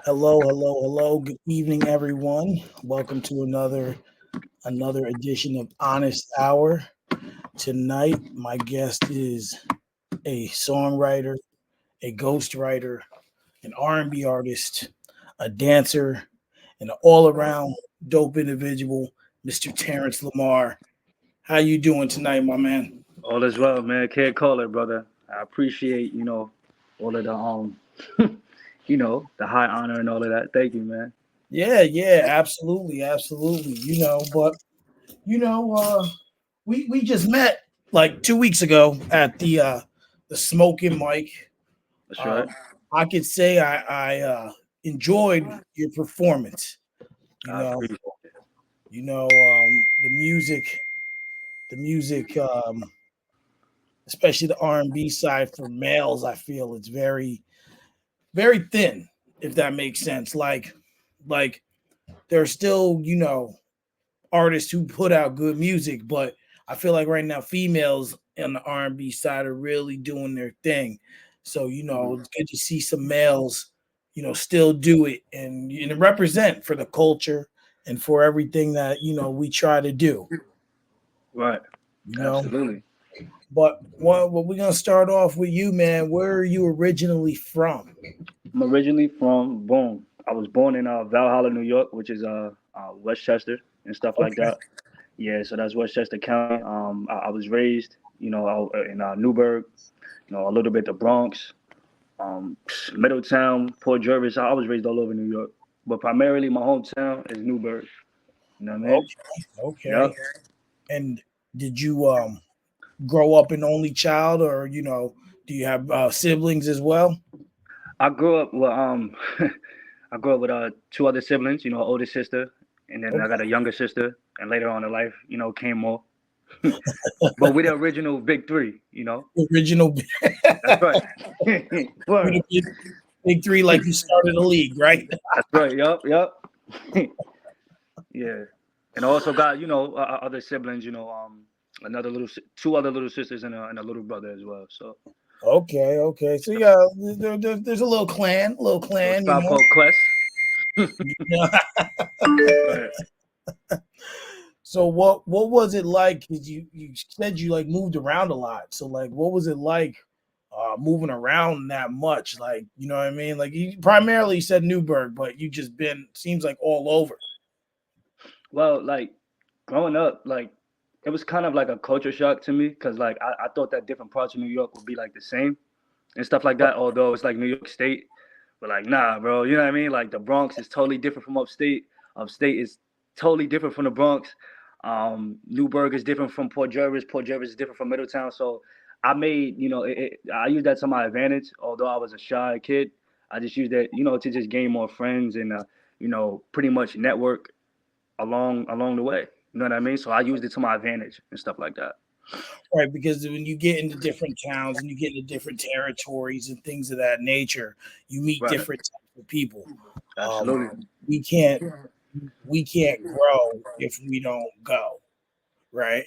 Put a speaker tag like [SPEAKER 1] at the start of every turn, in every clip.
[SPEAKER 1] Hello, hello, hello. Good evening, everyone. Welcome to another edition of Honest Hour. Tonight, my guest is a songwriter, a ghostwriter, an R&B artist, a dancer, and an all-around dope individual, Mr. Terrance Lamar. How you doing tonight, my man?
[SPEAKER 2] All is well, man. Can't call it, brother. I appreciate, all of the the high honor and all of that. Thank you, man.
[SPEAKER 1] Yeah, absolutely, absolutely. We just met like 2 weeks ago at the Smoking Mike.
[SPEAKER 2] That's right.
[SPEAKER 1] Um, I could say I enjoyed your performance. You
[SPEAKER 2] I
[SPEAKER 1] know,
[SPEAKER 2] appreciate it.
[SPEAKER 1] the music, especially the R&B side for males. I feel it's very very thin, if that makes sense. Like there's still artists who put out good music, but I feel like right now females on the R&B side are really doing their thing. So
[SPEAKER 2] Mhm.
[SPEAKER 1] it's good to see some males, still do it and represent for the culture and for everything that we try to do.
[SPEAKER 2] Right.
[SPEAKER 1] You know,
[SPEAKER 2] Absolutely.
[SPEAKER 1] but what we're gonna start off with you, man. Where are you originally from?
[SPEAKER 2] I'm originally from Boone. I was born in Valhalla, New York, which is Westchester and stuff like
[SPEAKER 1] Okay,
[SPEAKER 2] that. Yeah, so that's Westchester County. I was raised, in Newburgh, a little bit the Bronx, um, Middletown, Port Jervis. I was raised all over New York, but primarily my hometown is Newburgh. You know what I mean?
[SPEAKER 1] okay.
[SPEAKER 2] Yep.
[SPEAKER 1] And did you grow up an only child, or do you have siblings as well?
[SPEAKER 2] I grew up with I grew up with two other siblings. Older sister, and then I got a
[SPEAKER 1] Okay,
[SPEAKER 2] younger sister. And later on in life, came more. But we're the original big three.
[SPEAKER 1] original.
[SPEAKER 2] That's right.
[SPEAKER 1] We
[SPEAKER 2] Word.
[SPEAKER 1] the big three, like you started a league, right?
[SPEAKER 2] That's right. Yup. Yup. Yeah. And I also got other siblings. Two other little sisters and a little brother as well. So
[SPEAKER 1] Okay. So yeah, there's a little
[SPEAKER 2] a
[SPEAKER 1] clan,
[SPEAKER 2] tribe called Quest. Right.
[SPEAKER 1] So what was it like? 'Cause you said you like moved around a lot. So like, what was it like moving around that much? Like, you know what I mean? Like, you primarily said Newburgh, but you just been seems like all over.
[SPEAKER 2] Well, like growing up, like it was kind of like a culture shock to me because like I thought that different parts of New York would be like the same and stuff like that. Although it's like New York State, but like nah, bro. You know what I mean? Like the Bronx is totally different from upstate. Upstate is totally different from the Bronx. Newburgh is different from Port Jervis. Port Jervis is different from Middletown. So I made I used that to my advantage. Although I was a shy kid, I just used that to just gain more friends and pretty much network along the way. You know what I mean? So I used it to my advantage and stuff like that.
[SPEAKER 1] Right, because when you get into different towns and you get into different territories and things of that nature, you meet
[SPEAKER 2] Right.
[SPEAKER 1] different types of people. Um,
[SPEAKER 2] Absolutely.
[SPEAKER 1] we can't we can't grow if we don't go, right?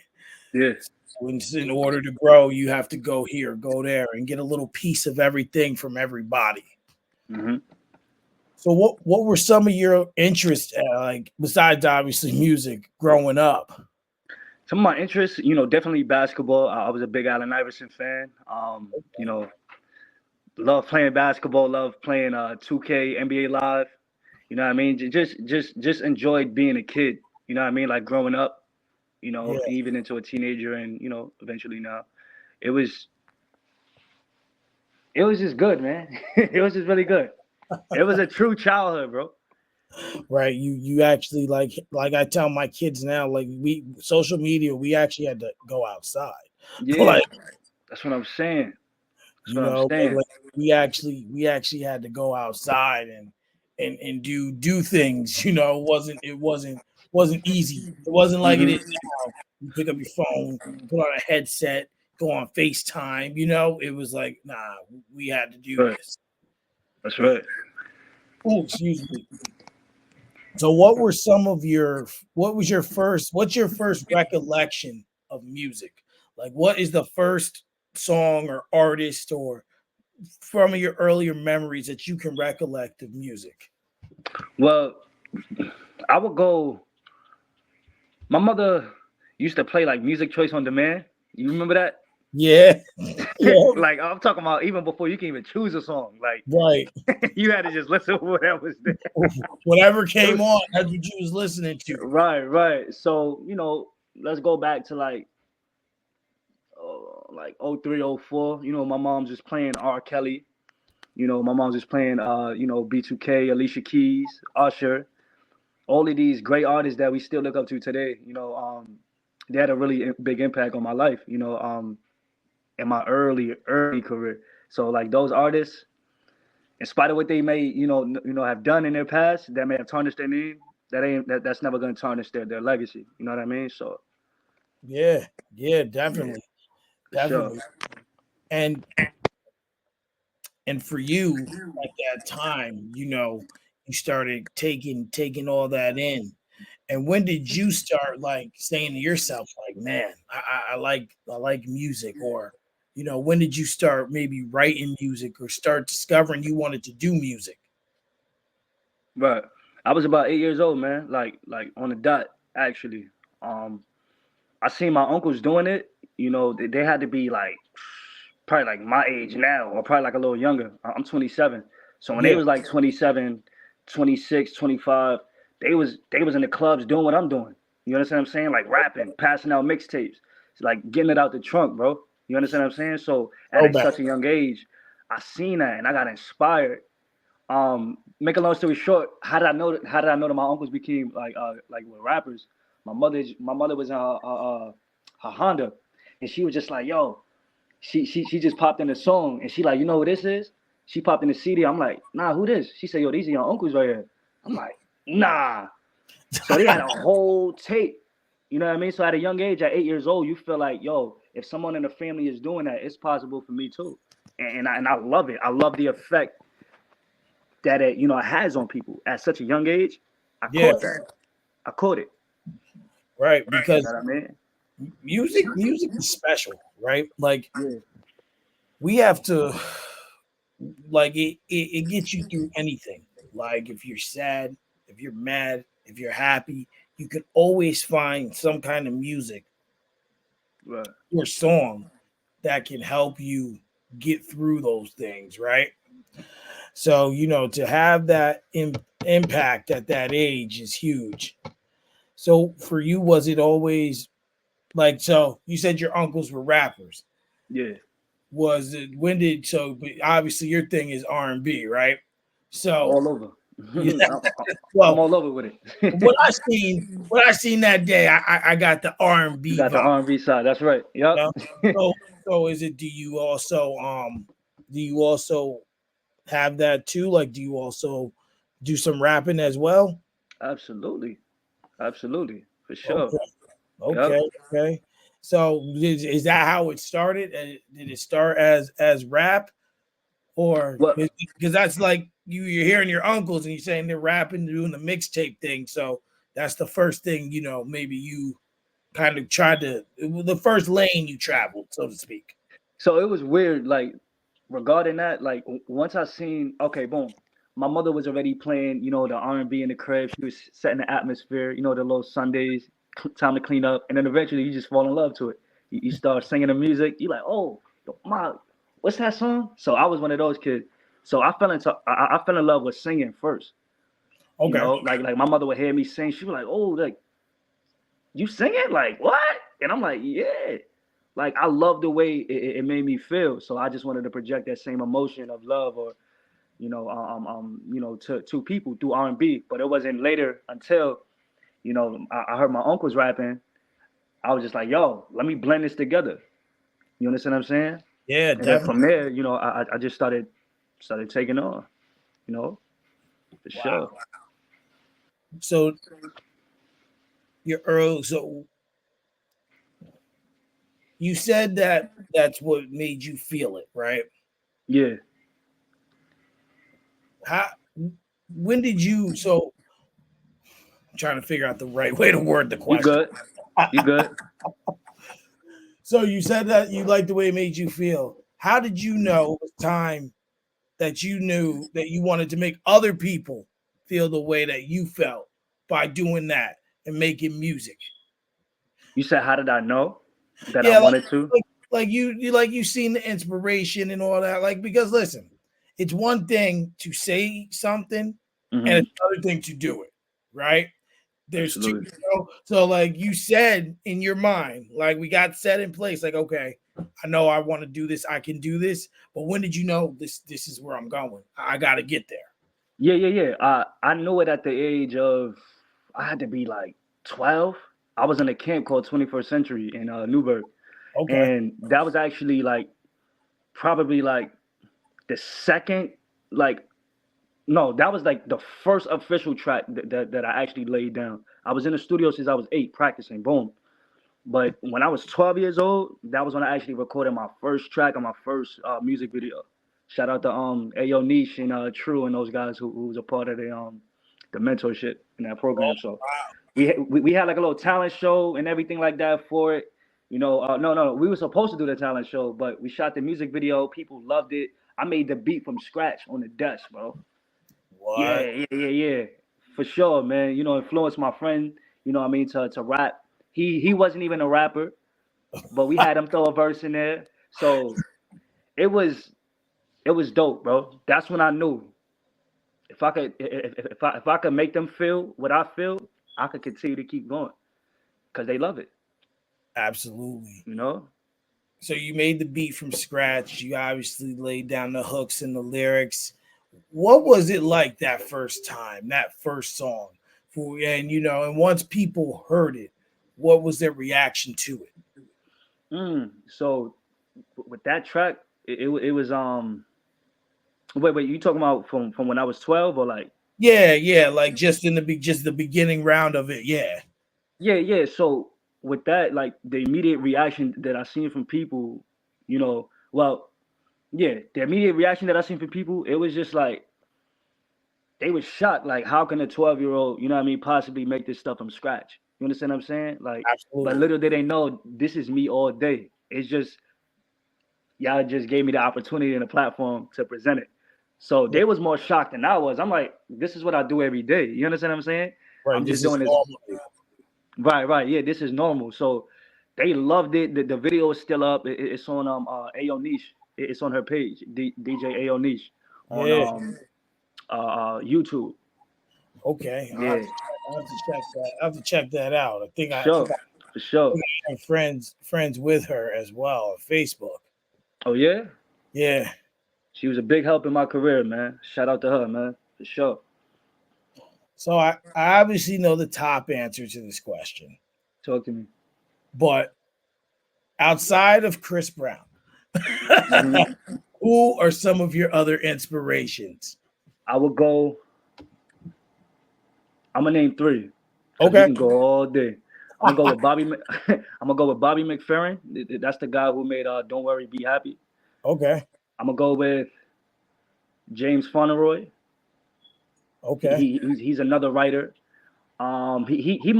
[SPEAKER 2] Yeah.
[SPEAKER 1] So in order to grow, you have to go here, go there, and get a little piece of everything from everybody.
[SPEAKER 2] Hmm.
[SPEAKER 1] So what were some of your interests, like besides obviously music, growing up?
[SPEAKER 2] Some of my interests, definitely basketball. I was a big Allen Iverson fan. Love playing basketball. Love playing 2K NBA Live. You know what I mean? Just enjoyed being a kid. You know what I mean? Like growing up.
[SPEAKER 1] Yeah,
[SPEAKER 2] Even into a teenager, and eventually now. It was it was just good, man. It was just really good. It was a true childhood, bro.
[SPEAKER 1] right. You actually like I tell my kids now, like we social media, we actually had to go outside.
[SPEAKER 2] Yeah,
[SPEAKER 1] Like,
[SPEAKER 2] that's what I'm saying. That's
[SPEAKER 1] you
[SPEAKER 2] what I'm
[SPEAKER 1] know,
[SPEAKER 2] saying.
[SPEAKER 1] like we actually had to go outside and do things. It wasn't easy. It wasn't like it
[SPEAKER 2] Hmm.
[SPEAKER 1] is now. You pick up your phone, put on a headset, go on FaceTime. It was like, nah, we had to do
[SPEAKER 2] Right.
[SPEAKER 1] this.
[SPEAKER 2] That's right.
[SPEAKER 1] Oh, excuse me. So what's your first recollection of music? Like, what is the first song or artist or from your earlier memories that you can recollect of music?
[SPEAKER 2] Well, I would go. My mother used to play like music choice on demand. You remember that?
[SPEAKER 1] Yeah, yeah,
[SPEAKER 2] Like I'm talking about even before you can even choose a song. Like
[SPEAKER 1] right.
[SPEAKER 2] you had to just listen to whatever was there.
[SPEAKER 1] Whatever
[SPEAKER 2] It
[SPEAKER 1] came
[SPEAKER 2] was
[SPEAKER 1] on, that's what you was listening to.
[SPEAKER 2] right, right. So let's go back to like 03, 04. My mom's just playing R. Kelly. My mom's just playing B2K, Alicia Keys, Usher. All of these great artists that we still look up to today. They had a really big impact on my life. In my early career. So like those artists, in spite of what they may have done in their past, that may have tarnished their name. That's never going to tarnish their legacy. You know what I mean? So
[SPEAKER 1] Yeah, yeah,
[SPEAKER 2] yeah,
[SPEAKER 1] definitely,
[SPEAKER 2] for sure.
[SPEAKER 1] definitely. And for you at that time, you started taking all that in. And when did you start like saying to yourself, like, man, I like music, or when did you start maybe writing music or start discovering you wanted to do music?
[SPEAKER 2] But I was about 8 years old, man. Like on the dot, actually. Um, I seen my uncles doing it. They had to be like probably like my age now, or probably like a little younger. I'm 27. So when they
[SPEAKER 1] Yeah.
[SPEAKER 2] was like 27, 26, 25, they was in the clubs doing what I'm doing. You understand what I'm saying? Like rapping, passing out mixtapes, it's like getting it out the trunk, bro. You understand what I'm saying? So at
[SPEAKER 1] Oh, back.
[SPEAKER 2] such a young age, I seen that and I got inspired. Make a long story short, How did I know that my uncles became like were rappers? My mother was in her Honda, and she was just like, "Yo," she just popped in the song, and she like, "You know who this is?" She popped in the CD. I'm like, "Nah, who this?" She said, "Yo, these are your uncles right here." I'm like, "Nah." So they had a whole tape. You know what I mean? So at a young age, at 8 years old, you feel like, yo, if someone in the family is doing that, it's possible for me too. And I love it. I love the effect that it has on people at such a young age. I
[SPEAKER 1] Yeah,
[SPEAKER 2] caught that. I caught it.
[SPEAKER 1] right.
[SPEAKER 2] You
[SPEAKER 1] Because
[SPEAKER 2] know what I mean?
[SPEAKER 1] music is special, right? Like
[SPEAKER 2] Yeah,
[SPEAKER 1] we have to, like it gets you through anything. Like if you're sad, if you're mad, if you're happy, you can always find some kind of music
[SPEAKER 2] right.
[SPEAKER 1] or song that can help you get through those things, right? So, to have that impact at that age is huge. So, for you, was it always like, so you said your uncles were rappers?
[SPEAKER 2] Yeah,
[SPEAKER 1] Was it, when did, so, but obviously your thing is R&B, right? So,
[SPEAKER 2] all over.
[SPEAKER 1] yeah,
[SPEAKER 2] I'm
[SPEAKER 1] well,
[SPEAKER 2] all over with
[SPEAKER 1] what
[SPEAKER 2] it.
[SPEAKER 1] I seen that day, I got the
[SPEAKER 2] You
[SPEAKER 1] R&B
[SPEAKER 2] got the
[SPEAKER 1] vibe.
[SPEAKER 2] R&B side. That's right. Yep.
[SPEAKER 1] You know? So, is it, do you also have that too? Like, do you also do some rapping as well?
[SPEAKER 2] Absolutely. Absolutely. For sure.
[SPEAKER 1] Okay,
[SPEAKER 2] Yep.
[SPEAKER 1] okay. So, is that how it started? Did it start as rap, or
[SPEAKER 2] Well,
[SPEAKER 1] because that's like you're hearing your uncles and you're saying they're rapping, doing the mixtape thing. So that's the first thing maybe you kind of tried to, the first lane you traveled, so to speak.
[SPEAKER 2] so it was weird, like regarding that, like once I seen, okay, boom, my mother was already playing, the R&B in the crib. She was setting the atmosphere, the little Sundays, time to clean up, and then eventually you just fall in love to it. You start singing the music. You like, oh, ma, what's that song? So I was one of those kids. So I fell in love with singing first.
[SPEAKER 1] Okay,
[SPEAKER 2] Like my mother would hear me sing. She was like, oh, like you singing? Like what? And I'm like, yeah. Like I love the way it made me feel. So I just wanted to project that same emotion of love, or to people through R&B. But it wasn't later until I heard my uncles rapping. I was just like, yo, let me blend this together. You understand what I'm saying?
[SPEAKER 1] yeah,
[SPEAKER 2] And then
[SPEAKER 1] definitely.
[SPEAKER 2] from there, I just started taking on. You know, for
[SPEAKER 1] Wow.
[SPEAKER 2] sure.
[SPEAKER 1] So you're early. So you said that that's what made you feel it, right?
[SPEAKER 2] Yeah,
[SPEAKER 1] How? When did you? So I'm trying to figure out the right way to word the
[SPEAKER 2] you
[SPEAKER 1] question.
[SPEAKER 2] good? You good?
[SPEAKER 1] So you said that you liked the way it made you feel. How did you know it was time that you knew that you wanted to make other people feel the way that you felt by doing that and making music?
[SPEAKER 2] You said, how did I know that I
[SPEAKER 1] Yeah,
[SPEAKER 2] wanted to?
[SPEAKER 1] like you seen the inspiration and all that. Like, because listen, it's one thing to say something and
[SPEAKER 2] Mm-hmm.
[SPEAKER 1] it's another thing to do it, right? There's two,
[SPEAKER 2] Absolutely.
[SPEAKER 1] so like you said in your mind, like we got set in place, like, okay, I know I want to do this, I can do this, but when did you know this is where I'm going? I gotta get there.
[SPEAKER 2] Yeah. I knew it at the age of, I had to be like 12. I was in a camp called 21st Century in Newburgh,
[SPEAKER 1] Okay.
[SPEAKER 2] and that was actually like probably like the second, like, no, that was like the first official track that I actually laid down. I was in the studio since I was 8 practicing. Boom. But when I was 12 years old, that was when I actually recorded my first track on my first music video. Shout out to Ayo Niche and True and those guys who was a part of the mentorship in that program. So we had like a little talent show and everything like that for it. No, we were supposed to do the talent show, but we shot the music video. People loved it. I made the beat from scratch on the desk, bro.
[SPEAKER 1] What?
[SPEAKER 2] Yeah. For sure, man. Influenced my friend, what I mean, to rap. He wasn't even a rapper, but we had him throw a verse in there. So it was it was dope, bro. That's when I knew if I could make them feel what I feel, I could continue to keep going because they love it,
[SPEAKER 1] Absolutely.
[SPEAKER 2] you know.
[SPEAKER 1] So you made the beat from scratch. You obviously laid down the hooks and the lyrics. What was it like that first time, that first song? And once people heard it, what was their reaction to it?
[SPEAKER 2] So with that track, it was wait, you talking about from when I was 12 or like?
[SPEAKER 1] Yeah, like just the beginning round of it. Yeah.
[SPEAKER 2] Yeah. So with that, like the immediate reaction that I seen from people, well, yeah, the immediate reaction that I seen from people, it was just like they was shocked. Like, how can a 12-year-old, what I mean, possibly make this stuff from scratch? You understand what I'm saying? Like, but
[SPEAKER 1] Absolutely.
[SPEAKER 2] little did they know this is me all day. It's just y'all just gave me the opportunity and the platform to present it. So
[SPEAKER 1] Yeah.
[SPEAKER 2] they was more shocked than I was. I'm like, this is what I do every day. You understand what I'm saying?
[SPEAKER 1] Right.
[SPEAKER 2] I'm just
[SPEAKER 1] This is
[SPEAKER 2] doing this.
[SPEAKER 1] normal.
[SPEAKER 2] Right. Yeah, this is normal. So they loved it. The video is still up. It's on Ayo Niche. It's on her page, DJ Ayo Niche, on
[SPEAKER 1] Yeah.
[SPEAKER 2] YouTube.
[SPEAKER 1] Okay.
[SPEAKER 2] Yeah,
[SPEAKER 1] I have to check that. I have to check that out. I think
[SPEAKER 2] sure, for sure.
[SPEAKER 1] I have friends with her as well on Facebook.
[SPEAKER 2] Oh yeah,
[SPEAKER 1] Yeah.
[SPEAKER 2] she was a big help in my career, man. Shout out to her, man, for sure.
[SPEAKER 1] So I obviously know the top answer to this question,
[SPEAKER 2] Talk to me.
[SPEAKER 1] but outside of Chris Brown,
[SPEAKER 2] hmm
[SPEAKER 1] who are some of your other inspirations?
[SPEAKER 2] I would go. I'm gonna name 3 because we
[SPEAKER 1] Okay.
[SPEAKER 2] can go all day. I'm gonna go with Bobby. I'm gonna go with Bobby McFerrin. That's the guy who made "Don't Worry, Be Happy."
[SPEAKER 1] Okay.
[SPEAKER 2] I'm gonna go with James Fauneroy.
[SPEAKER 1] Okay.
[SPEAKER 2] He's another writer. He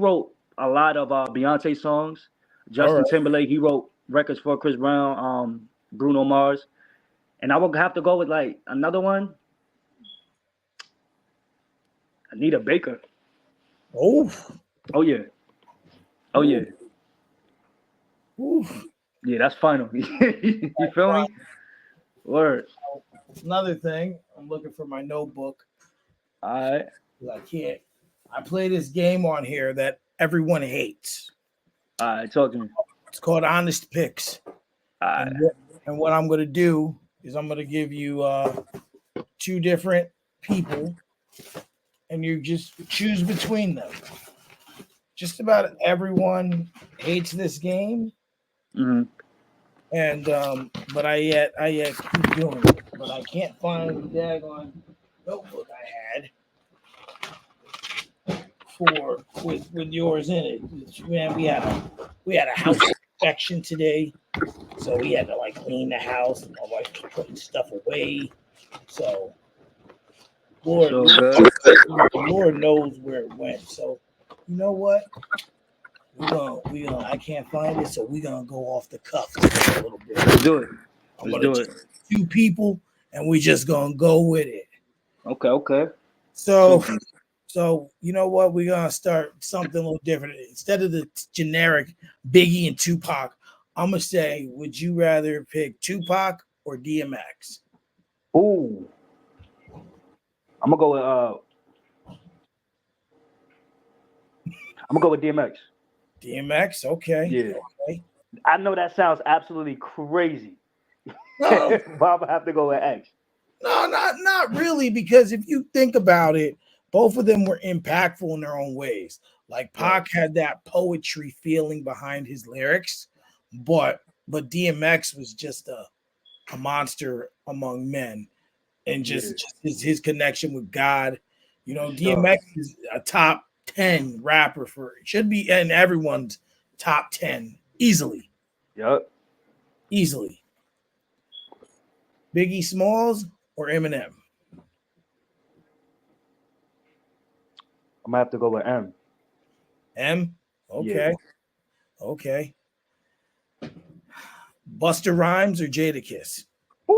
[SPEAKER 2] wrote a lot of Beyonce songs.
[SPEAKER 1] All
[SPEAKER 2] Justin
[SPEAKER 1] right.
[SPEAKER 2] Timberlake, he wrote records for Chris Brown, Bruno Mars, and I would have to go with like another one, Anita Baker.
[SPEAKER 1] Oh.
[SPEAKER 2] Oh yeah, oh
[SPEAKER 1] Ooh.
[SPEAKER 2] yeah,
[SPEAKER 1] Ooh.
[SPEAKER 2] yeah. That's final. You feel me? Word.
[SPEAKER 1] Another thing, I'm looking for my notebook.
[SPEAKER 2] All right,
[SPEAKER 1] I can't. I play this game on here that everyone hates.
[SPEAKER 2] all right. Talk to me.
[SPEAKER 1] It's called Honest Picks.
[SPEAKER 2] All right.
[SPEAKER 1] And what I'm going to do is I'm going to give you two different people, and you just choose between them. Just about everyone hates this game,
[SPEAKER 2] Mm-hmm.
[SPEAKER 1] and but I yet keep doing it. But I can't find the daggone notebook I had for with yours in it. Man, we had a house inspection today, so we had to like clean the house and my wife was putting stuff away. So Lord,
[SPEAKER 2] So good.
[SPEAKER 1] Lord knows where it went. So you know what? We gonna I can't find it, so we're gonna go off the cuff a little bit.
[SPEAKER 2] Let's do it.
[SPEAKER 1] I'm
[SPEAKER 2] Let's
[SPEAKER 1] gonna
[SPEAKER 2] do
[SPEAKER 1] choose
[SPEAKER 2] it.
[SPEAKER 1] two people and we just gonna go with it.
[SPEAKER 2] Okay.
[SPEAKER 1] So, you know what? We're gonna start something a little different. Instead of the generic Biggie and Tupac, I'm gonna say, would you rather pick Tupac or DMX?
[SPEAKER 2] Ooh, I'm gonna go with DMX.
[SPEAKER 1] DMX, okay,
[SPEAKER 2] Yeah,
[SPEAKER 1] okay.
[SPEAKER 2] I know that sounds absolutely crazy,
[SPEAKER 1] No,
[SPEAKER 2] but I'm gonna have to go with X.
[SPEAKER 1] no, not really, because if you think about it, both of them were impactful in their own ways. Like
[SPEAKER 2] Right.
[SPEAKER 1] Pac had that poetry feeling behind his lyrics, but DMX was just a monster among men, and
[SPEAKER 2] Yeah,
[SPEAKER 1] just his connection with God. You
[SPEAKER 2] for
[SPEAKER 1] know,
[SPEAKER 2] sure.
[SPEAKER 1] DMX is a top 10 rapper for should be in everyone's top 10 easily,
[SPEAKER 2] Yup.
[SPEAKER 1] easily. Biggie Smalls or Eminem?
[SPEAKER 2] I'm gonna have to go with M.
[SPEAKER 1] M.
[SPEAKER 2] Yeah.
[SPEAKER 1] Okay, okay. Buster Rhymes or Jadakiss?
[SPEAKER 2] Ooh,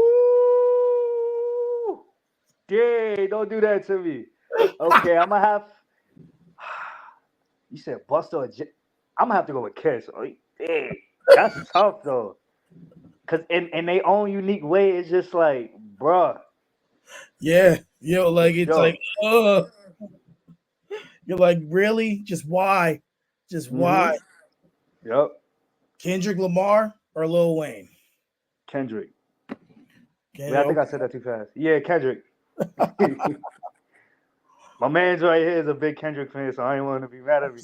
[SPEAKER 2] dang, don't do that to me. Okay, I'm gonna have. You said Buster or I'm gonna have to go with Kiss. Oh, dang, that's tough though. Cause in their own unique way, it's just like, bruh,
[SPEAKER 1] Yeah,
[SPEAKER 2] for
[SPEAKER 1] like it's like,
[SPEAKER 2] sure.
[SPEAKER 1] you're like, really? Just why? Just why?
[SPEAKER 2] Mm-hmm. Yep.
[SPEAKER 1] Kendrick Lamar or Lil Wayne?
[SPEAKER 2] Kendrick. Wait, I think I
[SPEAKER 1] Okay.
[SPEAKER 2] said that too fast. Yeah, Kendrick. My man's right here is a big Kendrick fan, so I ain't want to be mad at me.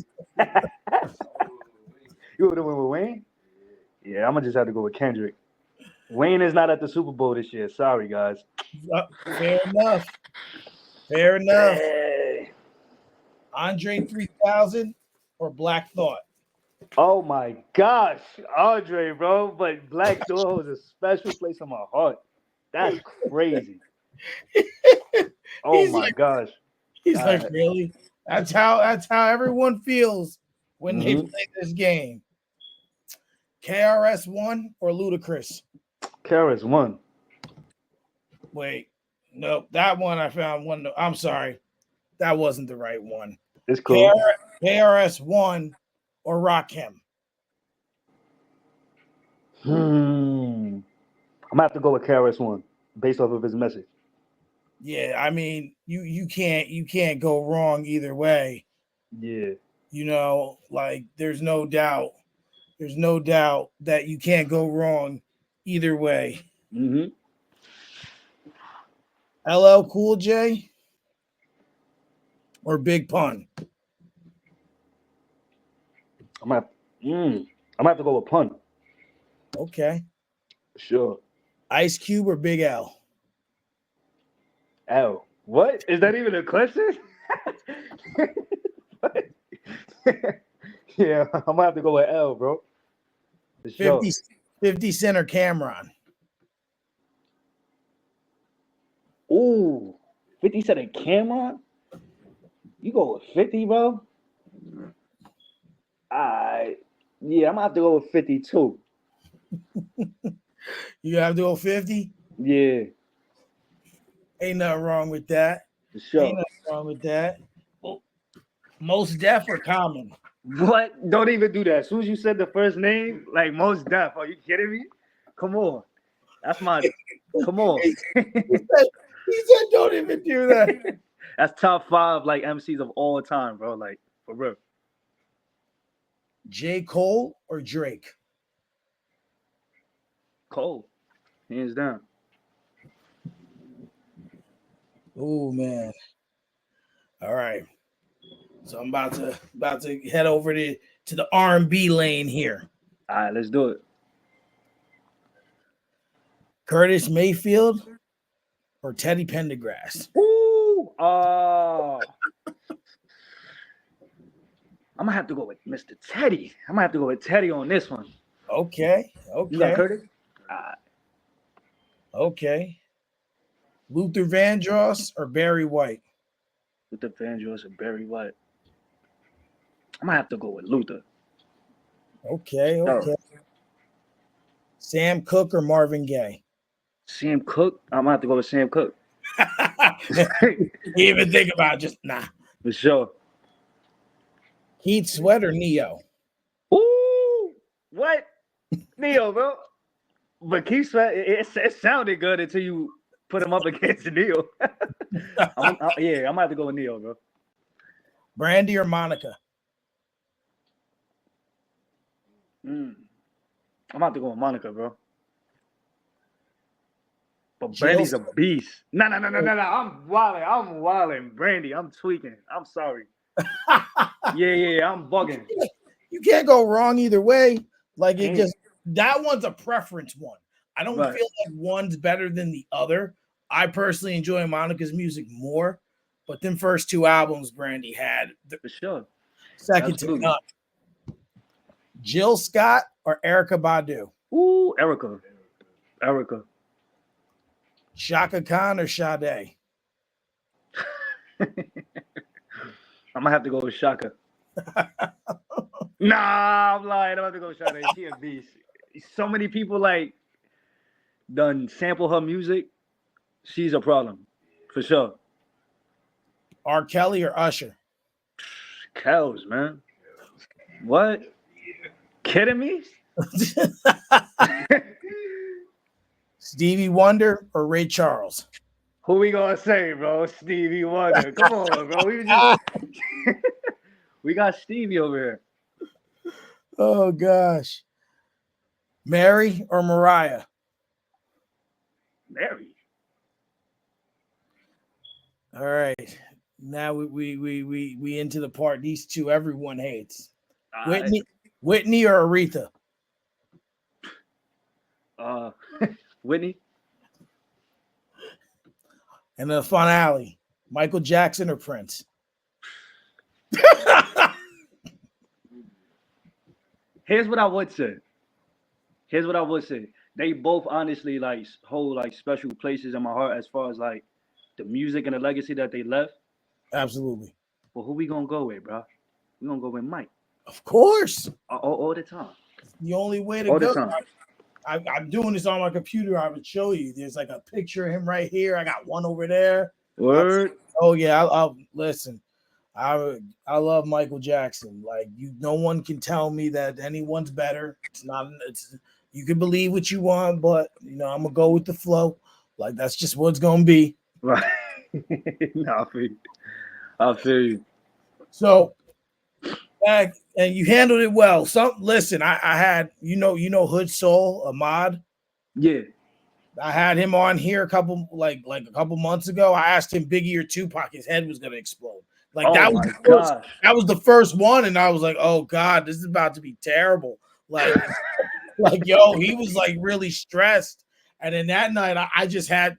[SPEAKER 2] You would have went with Wayne? Yeah, I'm gonna just have to go with Kendrick. Wayne is not at the Super Bowl this year. Sorry, guys.
[SPEAKER 1] Fair enough. Fair enough.
[SPEAKER 2] Hey.
[SPEAKER 1] Andre 3000 or Black Thought?
[SPEAKER 2] Oh my gosh, Andre, bro. But Black Thought holds a special place in my heart. That's crazy. Oh
[SPEAKER 1] he's
[SPEAKER 2] my
[SPEAKER 1] like,
[SPEAKER 2] gosh.
[SPEAKER 1] he's like,
[SPEAKER 2] Uh,
[SPEAKER 1] really? That's how everyone feels when they
[SPEAKER 2] mm-hmm.
[SPEAKER 1] play this game. KRS-One or Ludacris?
[SPEAKER 2] Karis won.
[SPEAKER 1] Wait, no, that one I found one. I'm sorry, that wasn't the right one.
[SPEAKER 2] It's cool.
[SPEAKER 1] KRS-One or Rakim?
[SPEAKER 2] I'm gonna have to go with Karis one based off of his message.
[SPEAKER 1] Yeah, I mean, you can't go wrong either way.
[SPEAKER 2] Yeah.
[SPEAKER 1] Like there's no doubt that you can't go wrong either way.
[SPEAKER 2] Mm-hmm.
[SPEAKER 1] LL Cool J or Big Pun?
[SPEAKER 2] I'm gonna have, I'm gonna have to go with Pun.
[SPEAKER 1] Okay.
[SPEAKER 2] For sure.
[SPEAKER 1] Ice Cube or Big L?
[SPEAKER 2] L. What? Is that even a question? Yeah, I'm gonna have to go with L, bro. For sure.
[SPEAKER 1] 50, 50 Cent or Cameron?
[SPEAKER 2] Ooh, 50 said a Cameron? You go with 50, bro? I Yeah, I'm gonna have to go with 52.
[SPEAKER 1] You have to go 50?
[SPEAKER 2] Yeah,
[SPEAKER 1] Ain't nothing wrong with that.
[SPEAKER 2] for
[SPEAKER 1] Ain't
[SPEAKER 2] sure.
[SPEAKER 1] nothing wrong with that. Well, most deaf or common?
[SPEAKER 2] What? Don't even do that. As soon as you said the first name, like most deaf. Are you kidding me? Come on. That's my come on.
[SPEAKER 1] He said, don't even do that.
[SPEAKER 2] That's top five like MCs of all time, bro. Like for real.
[SPEAKER 1] J. Cole or Drake?
[SPEAKER 2] Cole. Hands down.
[SPEAKER 1] Oh man. All right. So I'm about to head over to the R&B lane here.
[SPEAKER 2] Alright, let's do it.
[SPEAKER 1] Curtis Mayfield or Teddy Pendergrass?
[SPEAKER 2] Ooh, I'm gonna have to go with Mr. Teddy. I'm gonna have to go with Teddy on this one.
[SPEAKER 1] Okay.
[SPEAKER 2] You got
[SPEAKER 1] Okay.
[SPEAKER 2] Curtis?
[SPEAKER 1] Okay. Luther Vandross or Barry White?
[SPEAKER 2] Luther Vandross and Barry White. I'm gonna have to go with Luther.
[SPEAKER 1] Okay.
[SPEAKER 2] Sure.
[SPEAKER 1] Okay. Sam Cooke or Marvin Gaye?
[SPEAKER 2] Sam Cooke. I'm gonna have to go with Sam Cooke.
[SPEAKER 1] Even think about it, just nah.
[SPEAKER 2] For sure.
[SPEAKER 1] Keith Sweat or Neo?
[SPEAKER 2] Ooh, what? Neo, bro. But Keith Sweat, it sounded good until you put him up against Neo. I'm gonna have to go with Neo, bro.
[SPEAKER 1] Brandy or Monica?
[SPEAKER 2] I'm gonna have to go with Monica, bro. But
[SPEAKER 1] Jill
[SPEAKER 2] Brandy's a beast. No. I'm wilding. Brandy, I'm tweaking. I'm sorry. Yeah, I'm bugging.
[SPEAKER 1] You can't go wrong either way. Like it just that one's a preference one. I don't feel like one's better than the other. I personally enjoy Monica's music more, but them first two albums Brandy had,
[SPEAKER 2] for sure,
[SPEAKER 1] second to none. Jill Scott or Erykah Badu?
[SPEAKER 2] Ooh, Erykah.
[SPEAKER 1] Shaka Khan or Sade?
[SPEAKER 2] I'm gonna have to go with Shaka. Nah, I'm lying. I'm gonna have to go with Sade. She a beast. So many people like done sample her music. She's a problem, for sure.
[SPEAKER 1] R. Kelly or Usher?
[SPEAKER 2] Cows, man. What? Kidding me?
[SPEAKER 1] Stevie Wonder or Ray Charles?
[SPEAKER 2] Who we gonna say, bro? Stevie Wonder. Come on, bro. We got Stevie over here.
[SPEAKER 1] Oh gosh. Mary or Mariah?
[SPEAKER 2] Mary.
[SPEAKER 1] All right. Now we into the part these two everyone hates. Whitney or Aretha?
[SPEAKER 2] Whitney.
[SPEAKER 1] And the finale, Michael Jackson or Prince?
[SPEAKER 2] Here's what I would say. They both honestly like hold like special places in my heart as far as like the music and the legacy that they left.
[SPEAKER 1] Absolutely.
[SPEAKER 2] But who we gonna go with, bro? We gonna go with Mike.
[SPEAKER 1] Of course.
[SPEAKER 2] All the time.
[SPEAKER 1] The only way to
[SPEAKER 2] all
[SPEAKER 1] go.
[SPEAKER 2] The time.
[SPEAKER 1] I'm doing this on my computer. I would show you. There's like a picture of him right here. I got one over there.
[SPEAKER 2] Word.
[SPEAKER 1] Oh yeah. I'll listen. I love Michael Jackson. Like no one can tell me that anyone's better. You can believe what you want, but I'm gonna go with the flow. Like that's just what it's gonna be.
[SPEAKER 2] Right. I feel you.
[SPEAKER 1] So and you handled it well. Listen, I had Hood Soul Ahmad.
[SPEAKER 2] Yeah.
[SPEAKER 1] I had him on here a couple months ago. I asked him Biggie or Tupac, his head was gonna explode. That was the first one, and I was like, oh God, this is about to be terrible. Like yo, he was like really stressed. And then that night I just had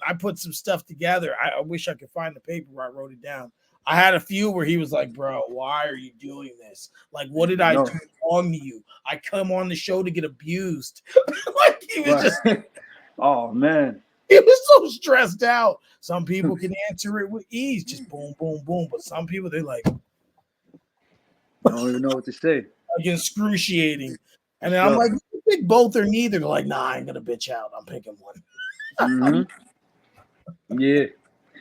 [SPEAKER 1] I put some stuff together. I wish I could find the paper where I wrote it down. I had a few where he was like, bro, why are you doing this? Like, what did I do wrong to you? I come on the show to get abused. Like he was just
[SPEAKER 2] oh man.
[SPEAKER 1] He was so stressed out. Some people can answer it with ease, just boom, boom, boom. But some people, they like,
[SPEAKER 2] I don't even know what to say.
[SPEAKER 1] Like excruciating. And then I'm like, you pick both or neither. They're like, nah, I ain't gonna bitch out. I'm picking one.
[SPEAKER 2] Yeah.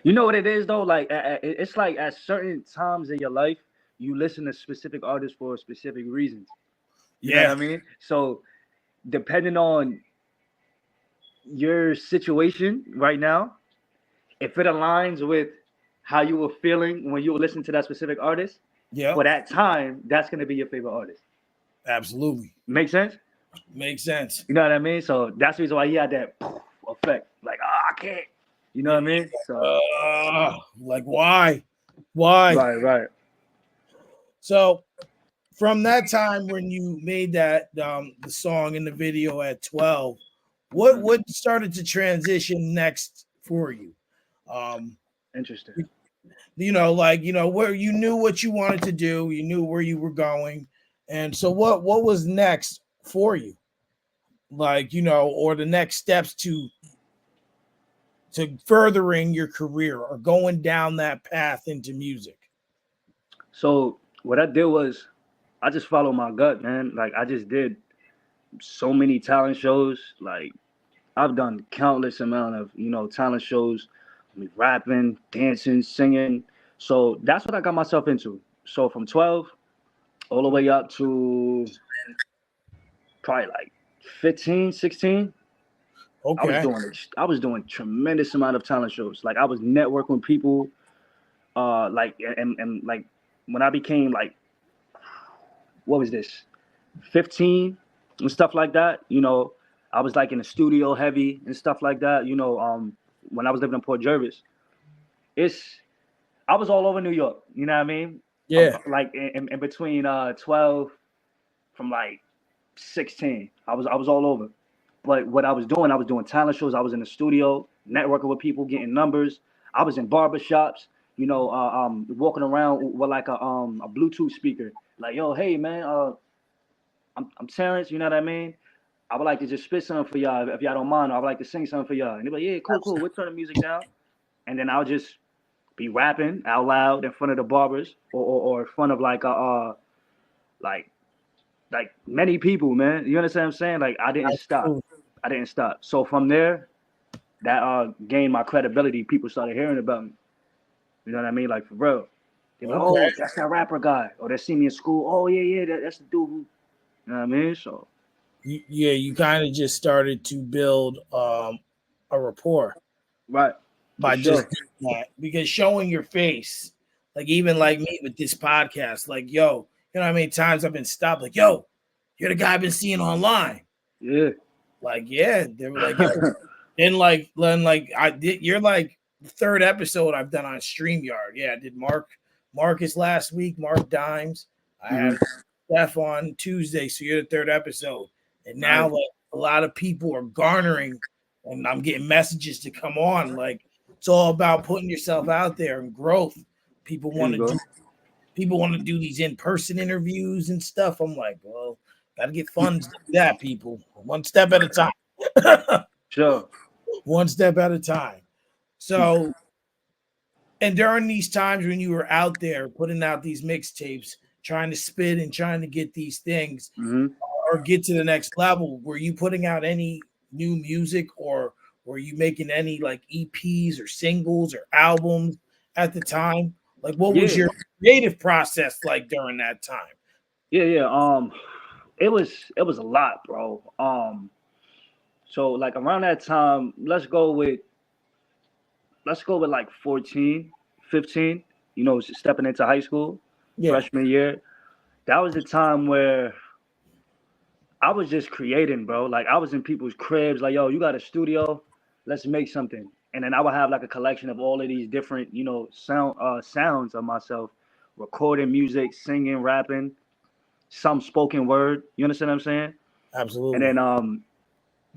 [SPEAKER 2] You know what it is though? Like it's like at certain times in your life, you listen to specific artists for specific reasons. You know what I mean? So depending on your situation right now, if it aligns with how you were feeling when you were listening to that specific artist, for that time, that's gonna be your favorite artist.
[SPEAKER 1] Absolutely.
[SPEAKER 2] Make sense?
[SPEAKER 1] Makes sense.
[SPEAKER 2] You know what I mean? So that's the reason why he had that effect. Like, I can't. You know what I mean? So
[SPEAKER 1] like why?
[SPEAKER 2] Right.
[SPEAKER 1] So from that time when you made that the song and the video at 12, what started to transition next for you?
[SPEAKER 2] Interesting.
[SPEAKER 1] Where you knew what you wanted to do, you knew where you were going. And so what was next for you? Or the next steps to furthering your career or going down that path into music?
[SPEAKER 2] So what I did was I just followed my gut, man. Like I just did so many talent shows. Like I've done countless amount of, talent shows me rapping, dancing, singing. So that's what I got myself into. So from 12 all the way up to probably like 15, 16,
[SPEAKER 1] Okay.
[SPEAKER 2] I was doing tremendous amount of talent shows. Like I was networking with people. Like and like when I became like what was this 15 and stuff like that. I was like in the studio heavy and stuff like that. When I was living in Port Jervis, it's I was all over New York. You know what I mean?
[SPEAKER 1] Yeah.
[SPEAKER 2] Like in between 12 from like 16, I was all over. But what I was doing talent shows. I was in the studio, networking with people, getting numbers. I was in barbershops, walking around with like a Bluetooth speaker. Like, yo, hey man, I'm Terrance. You know what I mean? I would like to just spit something for y'all if y'all don't mind. I would like to sing something for y'all. And they're like, yeah, cool, cool. We'll turn the music down, and then I'll just be rapping out loud in front of the barbers or in front of like like many people, man. You understand what I'm saying? Like I didn't stop.
[SPEAKER 1] Absolutely.
[SPEAKER 2] I didn't stop. So from there, that gained my credibility. People started hearing about me. You know what I mean? Like for real. They're like,
[SPEAKER 1] Okay.
[SPEAKER 2] oh, that's that rapper guy. Or they see me in school. Oh yeah, yeah, that's the dude who. You know what I mean? So
[SPEAKER 1] Yeah, you kind of just started to build a rapport
[SPEAKER 2] right, for
[SPEAKER 1] by just
[SPEAKER 2] sure.
[SPEAKER 1] doing that, because showing your face, like even like me with this podcast, like yo, you know how many times I've been stopped, like yo, you're the guy I've been seeing online.
[SPEAKER 2] Yeah.
[SPEAKER 1] Like yeah, they were like yo, then like I did. You're like the third episode I've done on StreamYard. Yeah, I did Marcus last week, Mark Dimes. I
[SPEAKER 2] hmm
[SPEAKER 1] had Steph on Tuesday, so you're the third episode, and now
[SPEAKER 2] Nice.
[SPEAKER 1] like a lot of people are garnering, and I'm getting messages to come on. Like it's all about putting yourself out there and growth. People
[SPEAKER 2] There
[SPEAKER 1] want
[SPEAKER 2] you
[SPEAKER 1] to do
[SPEAKER 2] go.
[SPEAKER 1] people want to do these in-person interviews and stuff. I'm like, well, gotta get funds to do that, people. One step at a time.
[SPEAKER 2] Sure.
[SPEAKER 1] One step at a time. So, and during these times when you were out there putting out these mixtapes, trying to spit and trying to get these things
[SPEAKER 2] hmm
[SPEAKER 1] or get to the next level, were you putting out any new music, or were you making any like EPs or singles or albums at the time? Like, what was
[SPEAKER 2] Yeah.
[SPEAKER 1] your creative process like during that time?
[SPEAKER 2] Yeah. Yeah. It was a lot, bro. So like around that time, let's go with like 14, 15. Stepping into high school,
[SPEAKER 1] Yeah,
[SPEAKER 2] freshman year. That was the time where I was just creating, bro. Like I was in people's cribs, like, yo, you got a studio, let's make something. And then I would have like a collection of all of these different, sounds of myself, recording music, singing, rapping, some spoken word. You understand what I'm saying? And
[SPEAKER 1] absolutely.
[SPEAKER 2] then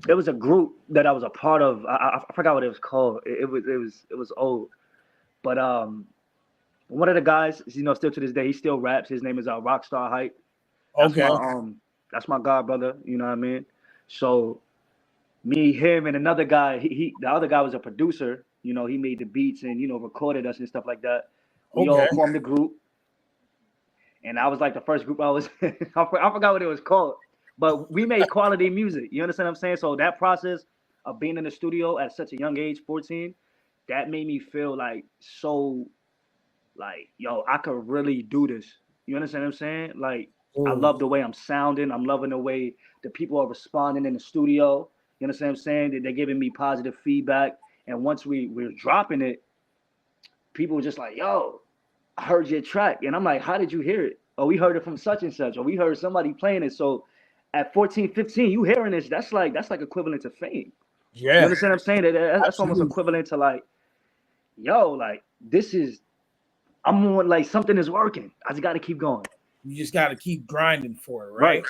[SPEAKER 2] there was a group that I was a part of. I forgot what it was called. It was old, but one of the guys, still to this day, he still raps. His name is Rockstar Hype. That's
[SPEAKER 1] Okay,
[SPEAKER 2] my that's my god brother. You know what I mean? So me, him, and another guy. The other guy was a producer. He made the beats and recorded us and stuff like that. We
[SPEAKER 1] okay,
[SPEAKER 2] all formed a group, and I was like the first group I was. I forgot what it was called, but we made quality music. You understand what I'm saying? So that process of being in the studio at such a young age, 14, that made me feel like so like, yo, I could really do this. You understand what I'm saying? Like, I
[SPEAKER 1] absolutely.
[SPEAKER 2] love the way I'm sounding. I'm loving the way the people are responding in the studio. You understand what I'm saying? They're giving me positive feedback. And once we're dropping it, people were just like, yo, I heard your track. And I'm like, how did you hear it? Oh, we heard it from such and such. Or we heard somebody playing it. So at 14, 15, you hearing this, that's like equivalent to fame. You
[SPEAKER 1] Yeah,
[SPEAKER 2] understand what I'm saying? That's almost
[SPEAKER 1] absolutely.
[SPEAKER 2] equivalent to like, yo, like this is I'm on like something is working. I just got to keep going.
[SPEAKER 1] You just got to keep grinding for it,
[SPEAKER 2] Right.
[SPEAKER 1] right?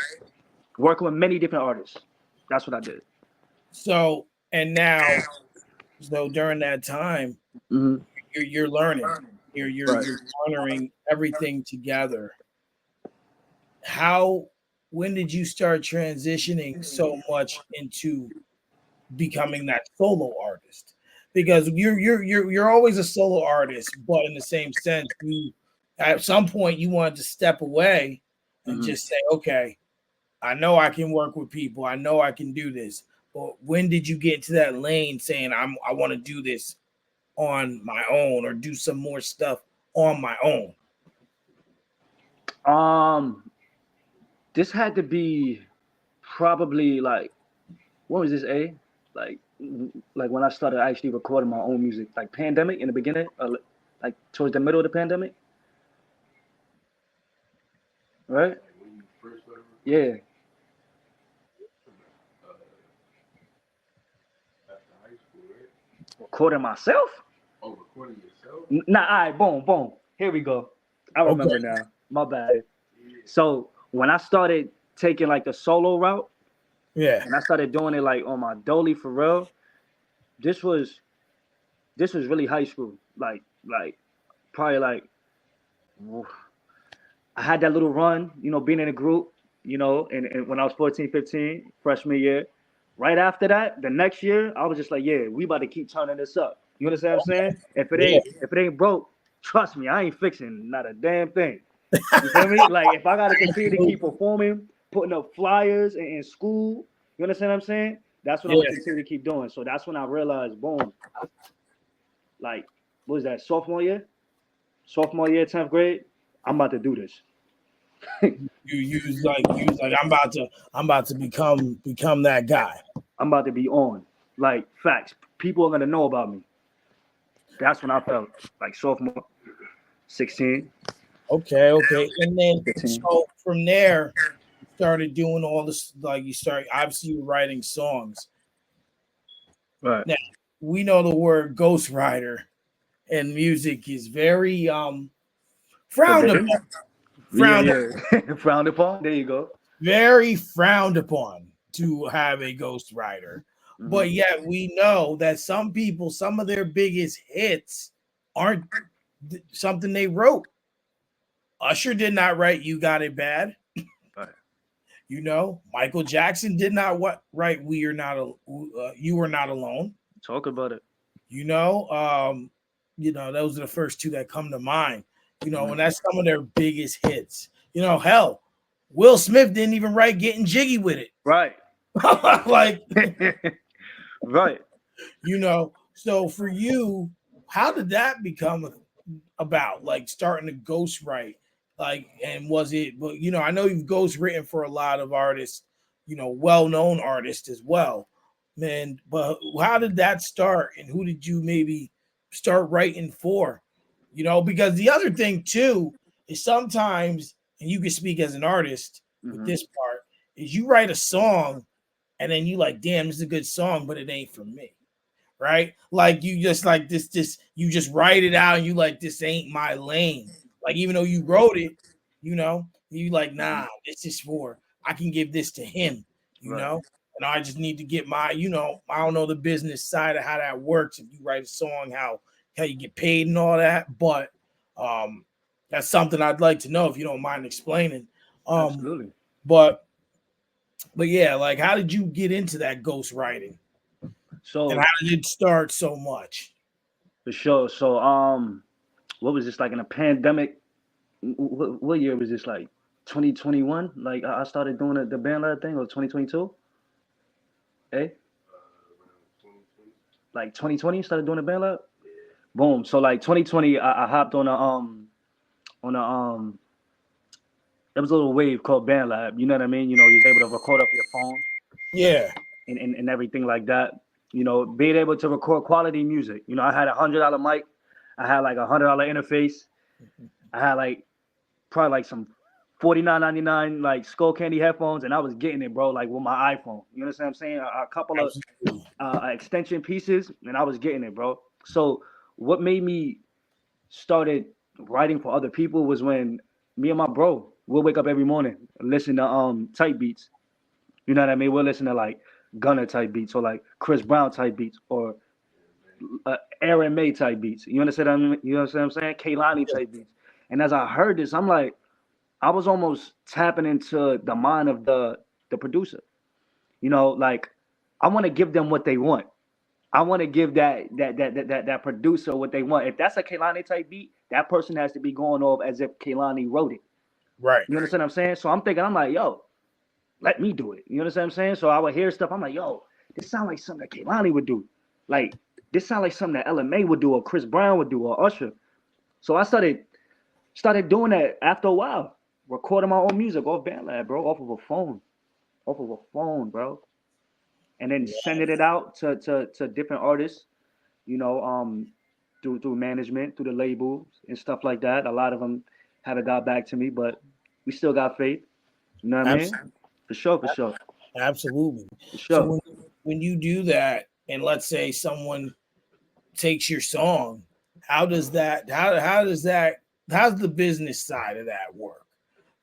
[SPEAKER 2] Working with many different artists. That's what I did.
[SPEAKER 1] So, and now, so during that time,
[SPEAKER 2] hmm
[SPEAKER 1] you're learning, you're garnering everything together. How, when did you start transitioning so much into becoming that solo artist? Because you're always a solo artist, but in the same sense, you at some point you wanted to step away and
[SPEAKER 2] hmm
[SPEAKER 1] just say, okay, I know I can work with people, I know I can do this. But when did you get into that lane saying I want to do this? on my own or do some more stuff on my own?
[SPEAKER 2] This had to be probably like, what was this, A? Like, like when I started actually recording my own music, like pandemic in the beginning, like towards the middle of the pandemic, right? Yeah, recording myself. Nah, all right, boom, boom. Here we go. I
[SPEAKER 1] Okay.
[SPEAKER 2] remember now. My bad. So when I started taking like the solo route,
[SPEAKER 1] Yeah.
[SPEAKER 2] and I started doing it like on my dolly for real, this was this was really high school. Like probably like I had that little run, being in a group, and when I was 14, 15, freshman year. Right after that, the next year, I was just like, yeah, we about to keep turning this up. You understand what I'm saying?
[SPEAKER 1] Yeah.
[SPEAKER 2] If it ain't broke, trust me, I ain't fixing not a damn thing. You feel me? Like if I gotta continue to keep performing, putting up flyers in school, you understand what I'm saying? That's what I'm gonna
[SPEAKER 1] Yeah.
[SPEAKER 2] continue to keep doing. So that's when I realized, boom, like what was that, Sophomore year, 10th grade, I'm about to do this.
[SPEAKER 1] You was like I'm about to become that guy.
[SPEAKER 2] I'm about to be on. Like facts. People are gonna know about me. That's when I felt like sophomore, 16,
[SPEAKER 1] Okay. And then
[SPEAKER 2] 15.
[SPEAKER 1] so from there, you started doing all this. Like you started, obviously, you were writing songs.
[SPEAKER 2] Right.
[SPEAKER 1] Now we know the word ghostwriter and music is very frowned
[SPEAKER 2] Forbidden?
[SPEAKER 1] upon.
[SPEAKER 2] Yeah,
[SPEAKER 1] Frowned
[SPEAKER 2] yeah. Frowned upon. There you go.
[SPEAKER 1] very frowned upon to have a ghostwriter.
[SPEAKER 2] Hmm.
[SPEAKER 1] But yet we know that some people, some of their biggest hits aren't something they wrote. Usher did not write "You Got It Bad."
[SPEAKER 2] Right.
[SPEAKER 1] Michael Jackson did not write "We Are Not You Are Not Alone."
[SPEAKER 2] Talk about it.
[SPEAKER 1] You know, um, those are the first two that come to mind.
[SPEAKER 2] Hmm.
[SPEAKER 1] And that's some of their biggest hits. Hell, Will Smith didn't even write "Getting Jiggy with It."
[SPEAKER 2] Right.
[SPEAKER 1] Like,
[SPEAKER 2] Right.
[SPEAKER 1] so for you, how did that become about, like, starting to ghostwrite? Like, and was it, but I know you've ghostwritten for a lot of artists, well-known artists as well, man. But how did that start, and who did you maybe start writing for? Because the other thing too is sometimes, and you can speak as an artist with
[SPEAKER 2] Hmm.
[SPEAKER 1] this part, is you write a song and then you like, damn, this is a good song, but it ain't for me, right? Like you just like this, you just write it out and you like, this ain't my lane. Like, even though you wrote it, you like,
[SPEAKER 2] Hmm.
[SPEAKER 1] nah, this is for, I can give this to him, you
[SPEAKER 2] Right.
[SPEAKER 1] know, and I just need to get my, I don't know the business side of how that works. If you write a song, how you get paid and all that, but um that's something I'd like to know if you don't mind explaining. Um,
[SPEAKER 2] Absolutely.
[SPEAKER 1] but yeah, like, how did you get into that ghost writing? And how
[SPEAKER 2] So
[SPEAKER 1] did it start so much?
[SPEAKER 2] for sure. So what was this like in a pandemic? What year was this like? 2021? Like I started doing the band lab thing, or 2022? Eh? Like 2020 started doing the band lab. Boom. So like 2020, I hopped on a there was a little wave called band lab. You know what I mean? You was able to record off your phone
[SPEAKER 1] Yeah.
[SPEAKER 2] and everything like that. Being able to record quality music. I had $100 mic. I had like $100 interface. I had like probably like some 49.99 like Skull Candy headphones, and I was getting it, bro, like with my iPhone. You understand what I'm saying? A couple of
[SPEAKER 1] Absolutely.
[SPEAKER 2] extension pieces, and I was getting it, bro. So what made me started writing for other people was when me and my bro we'll wake up every morning and listen to type beats. You know what I mean? We'll listen to like Gunner type beats, or like Chris Brown type beats, or Aaron May type beats. You understand? You understand what I'm saying? Kaylani type beats. And as I heard this, I'm like, I was almost tapping into the mind of the producer. Like I want to give them what they want. I want to give that producer what they want. If that's a Kaylani type beat, that person has to be going off as if Kaylani wrote it.
[SPEAKER 1] Right.
[SPEAKER 2] You understand what I'm saying? So I'm thinking, I'm like, yo, let me do it. You understand what I'm saying? So I would hear stuff. I'm like, yo, this sounds like something that Kaylani would do. Like this sounds like something that LMA would do or Chris Brown would do or Usher. So I started doing that after a while, recording my own music off BandLab, bro, off of a phone, bro, and then sending it out to different artists, you know, through management, through the labels and stuff like that. A lot of them haven't got back to me, but we still got faith. You know what I
[SPEAKER 1] Abs-
[SPEAKER 2] mean? For sure, for sure,
[SPEAKER 1] Absolutely.
[SPEAKER 2] for
[SPEAKER 1] So
[SPEAKER 2] sure.
[SPEAKER 1] when you do that, and let's say someone takes your song, how's the business side of that work?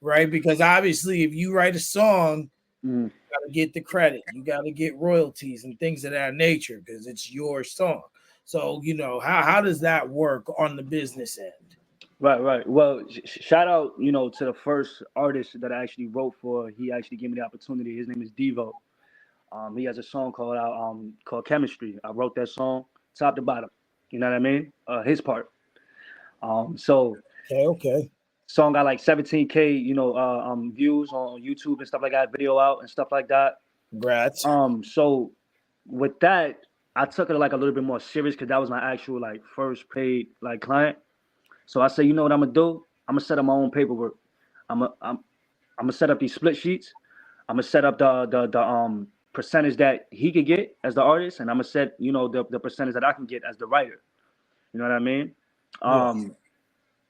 [SPEAKER 1] Right? Because obviously if you write a song,
[SPEAKER 2] Mm.
[SPEAKER 1] you gotta get the credit, you gotta get royalties and things of that nature because it's your song. So how does that work on the business end?
[SPEAKER 2] Right, right. Well, shout out, to the first artist that I actually wrote for. He actually gave me the opportunity. His name is Devo. He has a song called Chemistry. I wrote that song top to bottom. You know what I mean? His part. So
[SPEAKER 1] Okay.
[SPEAKER 2] song got like 17K, views on YouTube and stuff like that, video out and stuff like that.
[SPEAKER 1] Congrats.
[SPEAKER 2] So with that, I took it like a little bit more serious because that was my actual like first paid like client. So I said, you know what I'm gonna do? I'm gonna set up my own paperwork. I'm gonna set up these split sheets. I'm gonna set up the percentage that he could get as the artist, and I'm gonna set the percentage that I can get as the writer. You know what I mean?
[SPEAKER 1] Yeah.
[SPEAKER 2] Um,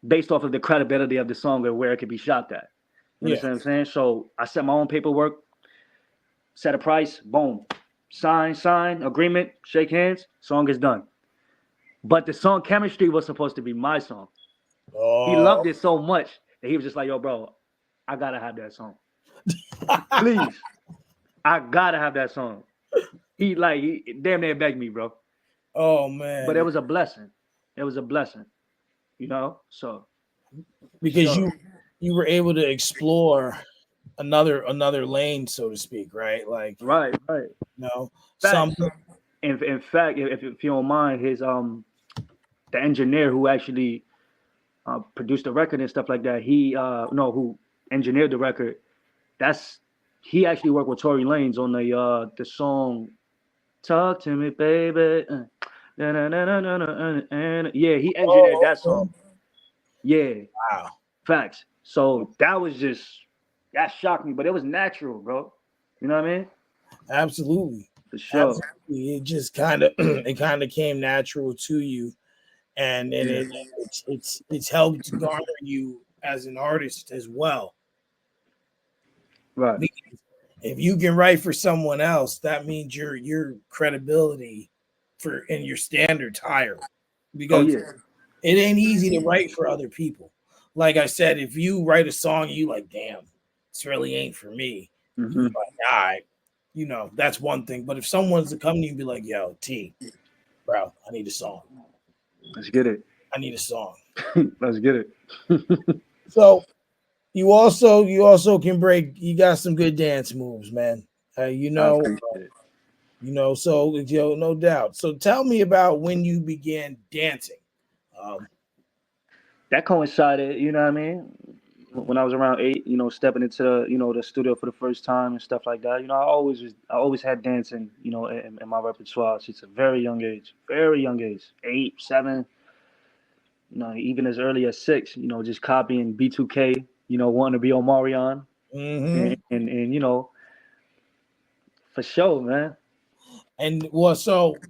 [SPEAKER 2] Based off of the credibility of the song and where it could be shot at. You
[SPEAKER 1] Yeah.
[SPEAKER 2] understand what I'm saying? So I set my own paperwork, set a price, boom, sign, agreement, shake hands, song is done. But the song Chemistry was supposed to be my song. He
[SPEAKER 1] Oh.
[SPEAKER 2] loved it so much that he was just like, yo, bro, I gotta have that song. Please. I gotta have that song. He damn near begged me, bro.
[SPEAKER 1] Oh
[SPEAKER 2] But it
[SPEAKER 1] man.
[SPEAKER 2] was a blessing. It was a blessing, So for
[SPEAKER 1] Because
[SPEAKER 2] sure.
[SPEAKER 1] you were able to explore another lane, so to speak, right? Like,
[SPEAKER 2] Right, right.
[SPEAKER 1] some.
[SPEAKER 2] Facts. In fact, if you don't mind, his the engineer who actually produced the record and stuff like that, he no who engineered the record. That's he actually worked with Tory Lanez on the song "Talk to Me, Baby." Yeah, he engineered
[SPEAKER 1] Oh,
[SPEAKER 2] that
[SPEAKER 1] okay.
[SPEAKER 2] song. Yeah,
[SPEAKER 1] Wow.
[SPEAKER 2] facts. So that shocked me, but it was natural, bro. You know what I mean?
[SPEAKER 1] Absolutely.
[SPEAKER 2] For sure.
[SPEAKER 1] Absolutely. It just kind of it kind of came natural to you, and
[SPEAKER 2] Yeah.
[SPEAKER 1] it's helped garner you as an artist as well.
[SPEAKER 2] Right.
[SPEAKER 1] Because if you can write for someone else, that means your credibility for and your standards higher.
[SPEAKER 2] Oh
[SPEAKER 1] Because
[SPEAKER 2] yeah.
[SPEAKER 1] it ain't easy to write for other people. Like I said, if you write a song, you like, damn, this really ain't for me. You be
[SPEAKER 2] Hmm.
[SPEAKER 1] like, all right, that's one thing. But if someone's to come to you and be like, yo, T, bro, I need a song.
[SPEAKER 2] Let's get it.
[SPEAKER 1] I need a song.
[SPEAKER 2] Let's get it.
[SPEAKER 1] So you also can break. You got some good dance moves, man. Uh, you
[SPEAKER 2] I
[SPEAKER 1] know,
[SPEAKER 2] appreciate it.
[SPEAKER 1] so no doubt. So tell me about when you began dancing. Um,
[SPEAKER 2] That coincided, you know what I mean? When I was around 8, stepping into the studio for the first time and stuff like that. I always had dancing, in my repertoire since a very young age, 8, 7, even as early as 6. Just copying B2K, wanting to be on Marion,
[SPEAKER 1] mhm.
[SPEAKER 2] and for sure, man.
[SPEAKER 1] And well, so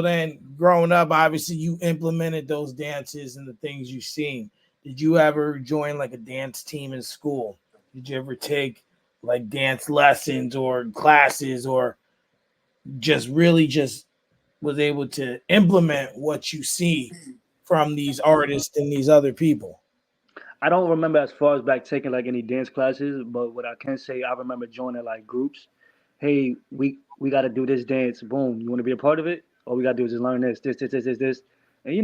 [SPEAKER 1] then growing up, obviously you implemented those dances and the things you've seen. Did you ever join like a dance team in school? Did you ever take like dance lessons or classes, or just was able to implement what you see from these artists and these other people?
[SPEAKER 2] I don't remember as far as back taking like any dance classes, but what I can say, I remember joining like groups. Hey, we got to do this dance. Boom, you want to be a part of it? All we got to do is just learn this, and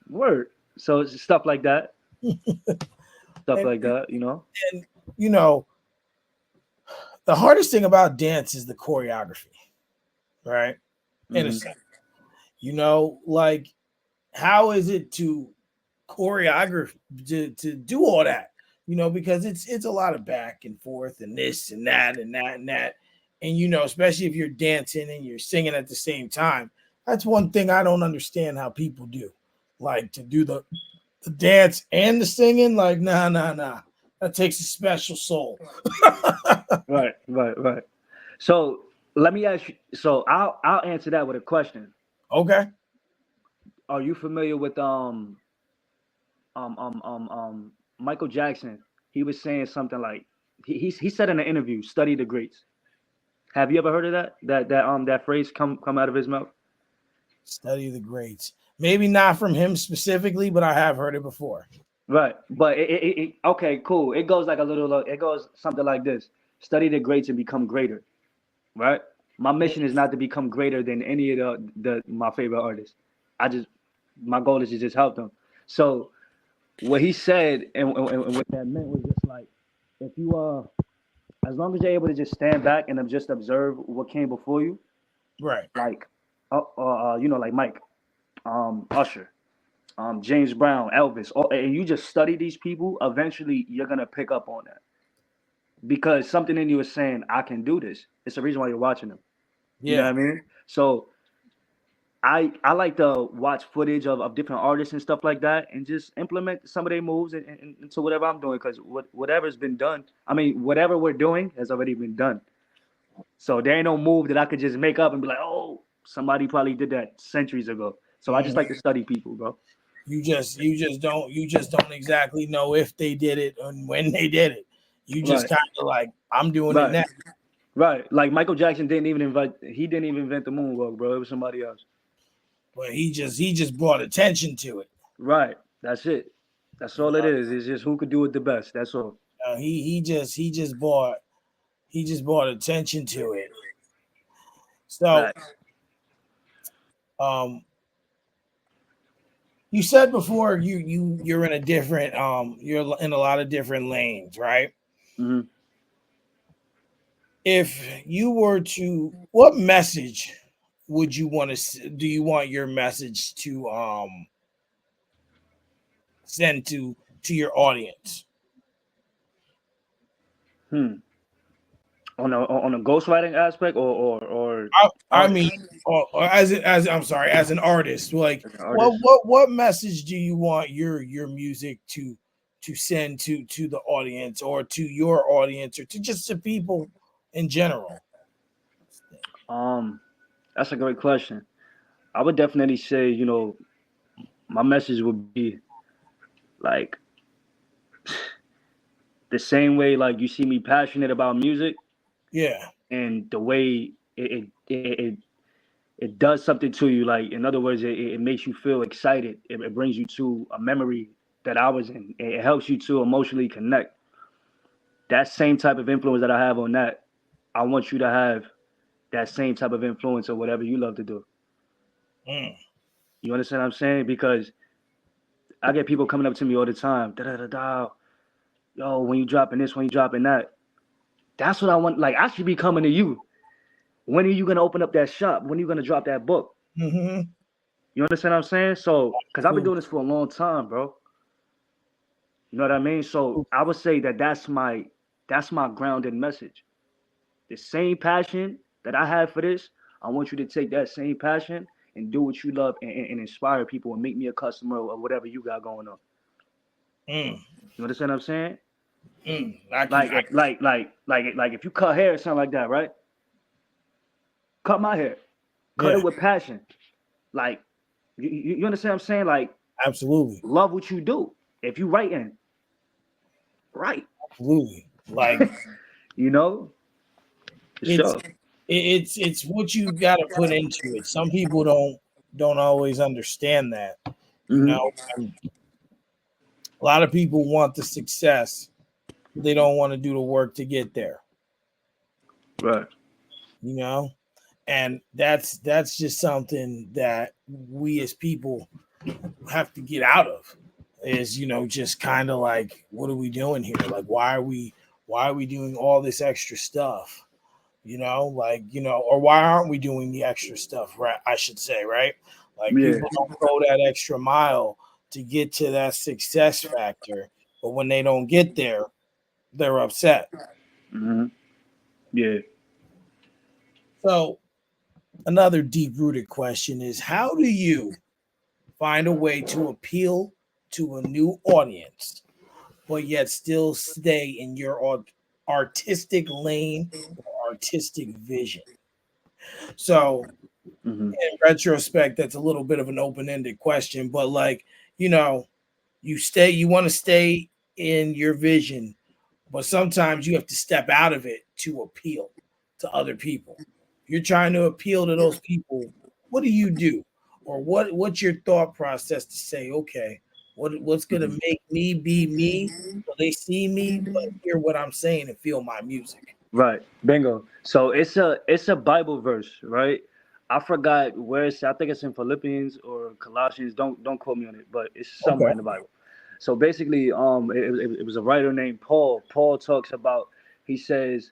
[SPEAKER 2] word. So it's stuff
[SPEAKER 1] And
[SPEAKER 2] like that.
[SPEAKER 1] and you know, the hardest thing about dance is the choreography, right? In a
[SPEAKER 2] Hmm.
[SPEAKER 1] sense, like how is it to choreograph to do all that? Because it's a lot of back and forth and this and that and that and that. And especially if you're dancing and you're singing at the same time, That's one thing I don't understand how people do. Like to do the dance and the singing, like nah. That takes a special soul.
[SPEAKER 2] Right. So let me ask you. So I'll answer that with a question.
[SPEAKER 1] Okay.
[SPEAKER 2] Are you familiar with um um um um Michael Jackson? He was saying something like he said in an interview, "Study the greats." Have you ever heard of that? That phrase come out of his mouth?
[SPEAKER 1] Study the greats. Maybe not from him specifically, but I have heard it before.
[SPEAKER 2] Right. But okay, cool. It goes like a little. It goes something like this: Study the greats and become greater. Right. My mission is not to become greater than any of the my favorite artists. I just my goal is to just help them. So what he said and what that meant was just like if you as long as you're able to just stand back and just observe what came before you,
[SPEAKER 1] Right.
[SPEAKER 2] like like Mike, Usher, James Brown, Elvis, and you just study these people, eventually you're gonna pick up on that because something in you is saying, "I can do this." It's the reason why you're watching them. You know what
[SPEAKER 1] Yeah.
[SPEAKER 2] I mean? So I like to watch footage of different artists and stuff like that, and just implement some of their moves into whatever I'm doing because whatever's been done, I mean, whatever we're doing has already been done. So there ain't no move that I could just make up and be like, "Oh, somebody probably did that centuries ago." So I just like to
[SPEAKER 1] Mhm.
[SPEAKER 2] study people, bro.
[SPEAKER 1] You just don't exactly know if they did it and when they did it. You just
[SPEAKER 2] Right,
[SPEAKER 1] kind of like, I'm doing it
[SPEAKER 2] right,
[SPEAKER 1] now.
[SPEAKER 2] right. Like Michael Jackson he didn't even invent the moonwalk, bro. It was somebody else.
[SPEAKER 1] But he just brought attention to it.
[SPEAKER 2] Right. That's it. That's
[SPEAKER 1] You
[SPEAKER 2] all it
[SPEAKER 1] know,
[SPEAKER 2] is. It's just who could do it the best. That's all.
[SPEAKER 1] he just brought attention to it. So
[SPEAKER 2] Facts.
[SPEAKER 1] um you said before you're in a different you're in a lot of different lanes, right?
[SPEAKER 2] Hmm.
[SPEAKER 1] If you were to, what message would you want to, do you want your message to send to your audience?
[SPEAKER 2] Hmm. On a ghostwriting aspect or
[SPEAKER 1] I
[SPEAKER 2] artist
[SPEAKER 1] mean, or as I'm sorry, as an artist, like
[SPEAKER 2] as an
[SPEAKER 1] what
[SPEAKER 2] artist.
[SPEAKER 1] what what message do you want your music to send to the audience or to your audience or to just the people in general?
[SPEAKER 2] Um, that's a great question. I would definitely say, my message would be like the same way like you see me passionate about music
[SPEAKER 1] Yeah.
[SPEAKER 2] and the way it does something to you. Like in other words, it makes you feel excited. It brings you to a memory that I was in. It helps you to emotionally connect. That same type of influence that I have on that, I want you to have that same type of influence or whatever you love to do.
[SPEAKER 1] Mm.
[SPEAKER 2] You understand what I'm saying? Because I get people coming up to me all the time, da da da da. Yo, when you dropping this, when you dropping that. That's what I want. Like I should be coming to you. When are you gonna open up that shop? When are you gonna drop that book?
[SPEAKER 1] Hmm.
[SPEAKER 2] You understand what I'm saying? So, because I've been
[SPEAKER 1] Absolutely.
[SPEAKER 2] doing this for a long time, bro. You know what I mean? So I would say that that's my grounded message. The same passion that I have for this, I want you to take that same passion and do what you love and inspire people and make me a customer or whatever you got going on.
[SPEAKER 1] Mm.
[SPEAKER 2] You understand what I'm saying?
[SPEAKER 1] Mm. I can.
[SPEAKER 2] Like like if you cut hair or something like that, right? Cut my hair. Cut it
[SPEAKER 1] Yeah.
[SPEAKER 2] with passion. Like you understand what I'm saying? Like
[SPEAKER 1] Absolutely.
[SPEAKER 2] love what you do. If you writing, right.
[SPEAKER 1] Absolutely. Like
[SPEAKER 2] You know? For
[SPEAKER 1] it's
[SPEAKER 2] sure.
[SPEAKER 1] it's what you got to put into it. Some people don't always understand that. You know,
[SPEAKER 2] Hmm.
[SPEAKER 1] and a lot of people want the success, but they don't want to do the work to get there.
[SPEAKER 2] Right.
[SPEAKER 1] You know, and that's just something that we as people have to get out of. Is just kind of like, what are we doing here? Like, why are we doing all this extra stuff? Like, or why aren't we doing the extra stuff, right? I should say, right? Like,
[SPEAKER 2] Yeah.
[SPEAKER 1] people don't go that extra mile to get to that success factor, but when they don't get there, they're upset.
[SPEAKER 2] Hmm. Yeah.
[SPEAKER 1] So another deep rooted question is, how do you find a way to appeal to a new audience, but yet still stay in your artistic lane or artistic vision? So,
[SPEAKER 2] Mm-hmm.
[SPEAKER 1] in retrospect, that's a little bit of an open ended question, but like, you know, you want to stay in your vision, but sometimes you have to step out of it to appeal to other people. If you're trying to appeal to those people, what do you do? Or what's your thought process to say, okay, what's gonna
[SPEAKER 2] Mm-hmm.
[SPEAKER 1] make me be me so they see me but hear what I'm saying and feel my music?
[SPEAKER 2] Right. Bingo. So it's a Bible verse, right? I forgot where it's. I think it's in Philippians or Colossians. Don't quote me on it, but it's somewhere
[SPEAKER 1] Okay.
[SPEAKER 2] in the Bible. So basically, it was a writer named Paul. Paul talks about. He says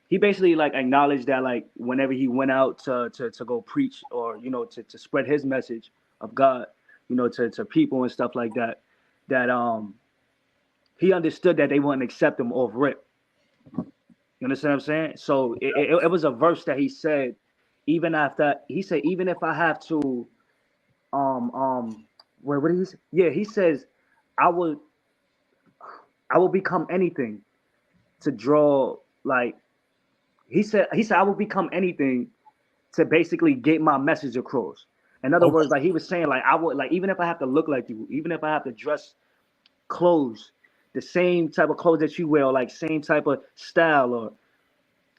[SPEAKER 2] he basically like acknowledged that like whenever he went out to go preach or to spread his message of God, to people and stuff like that, that he understood that they wouldn't accept him off rip. You understand what I'm saying? So it was a verse that he said, even after he said, even if I have to, um, um, what did he say? Yeah, he says, I will, I will become anything to draw. Like he said, I will become anything to basically get my message across. In other
[SPEAKER 1] Okay.
[SPEAKER 2] words, like he was saying, like I would, like even if I have to look like you, even if I have to dress clothes, the same type of clothes that you wear, or like same type of style, or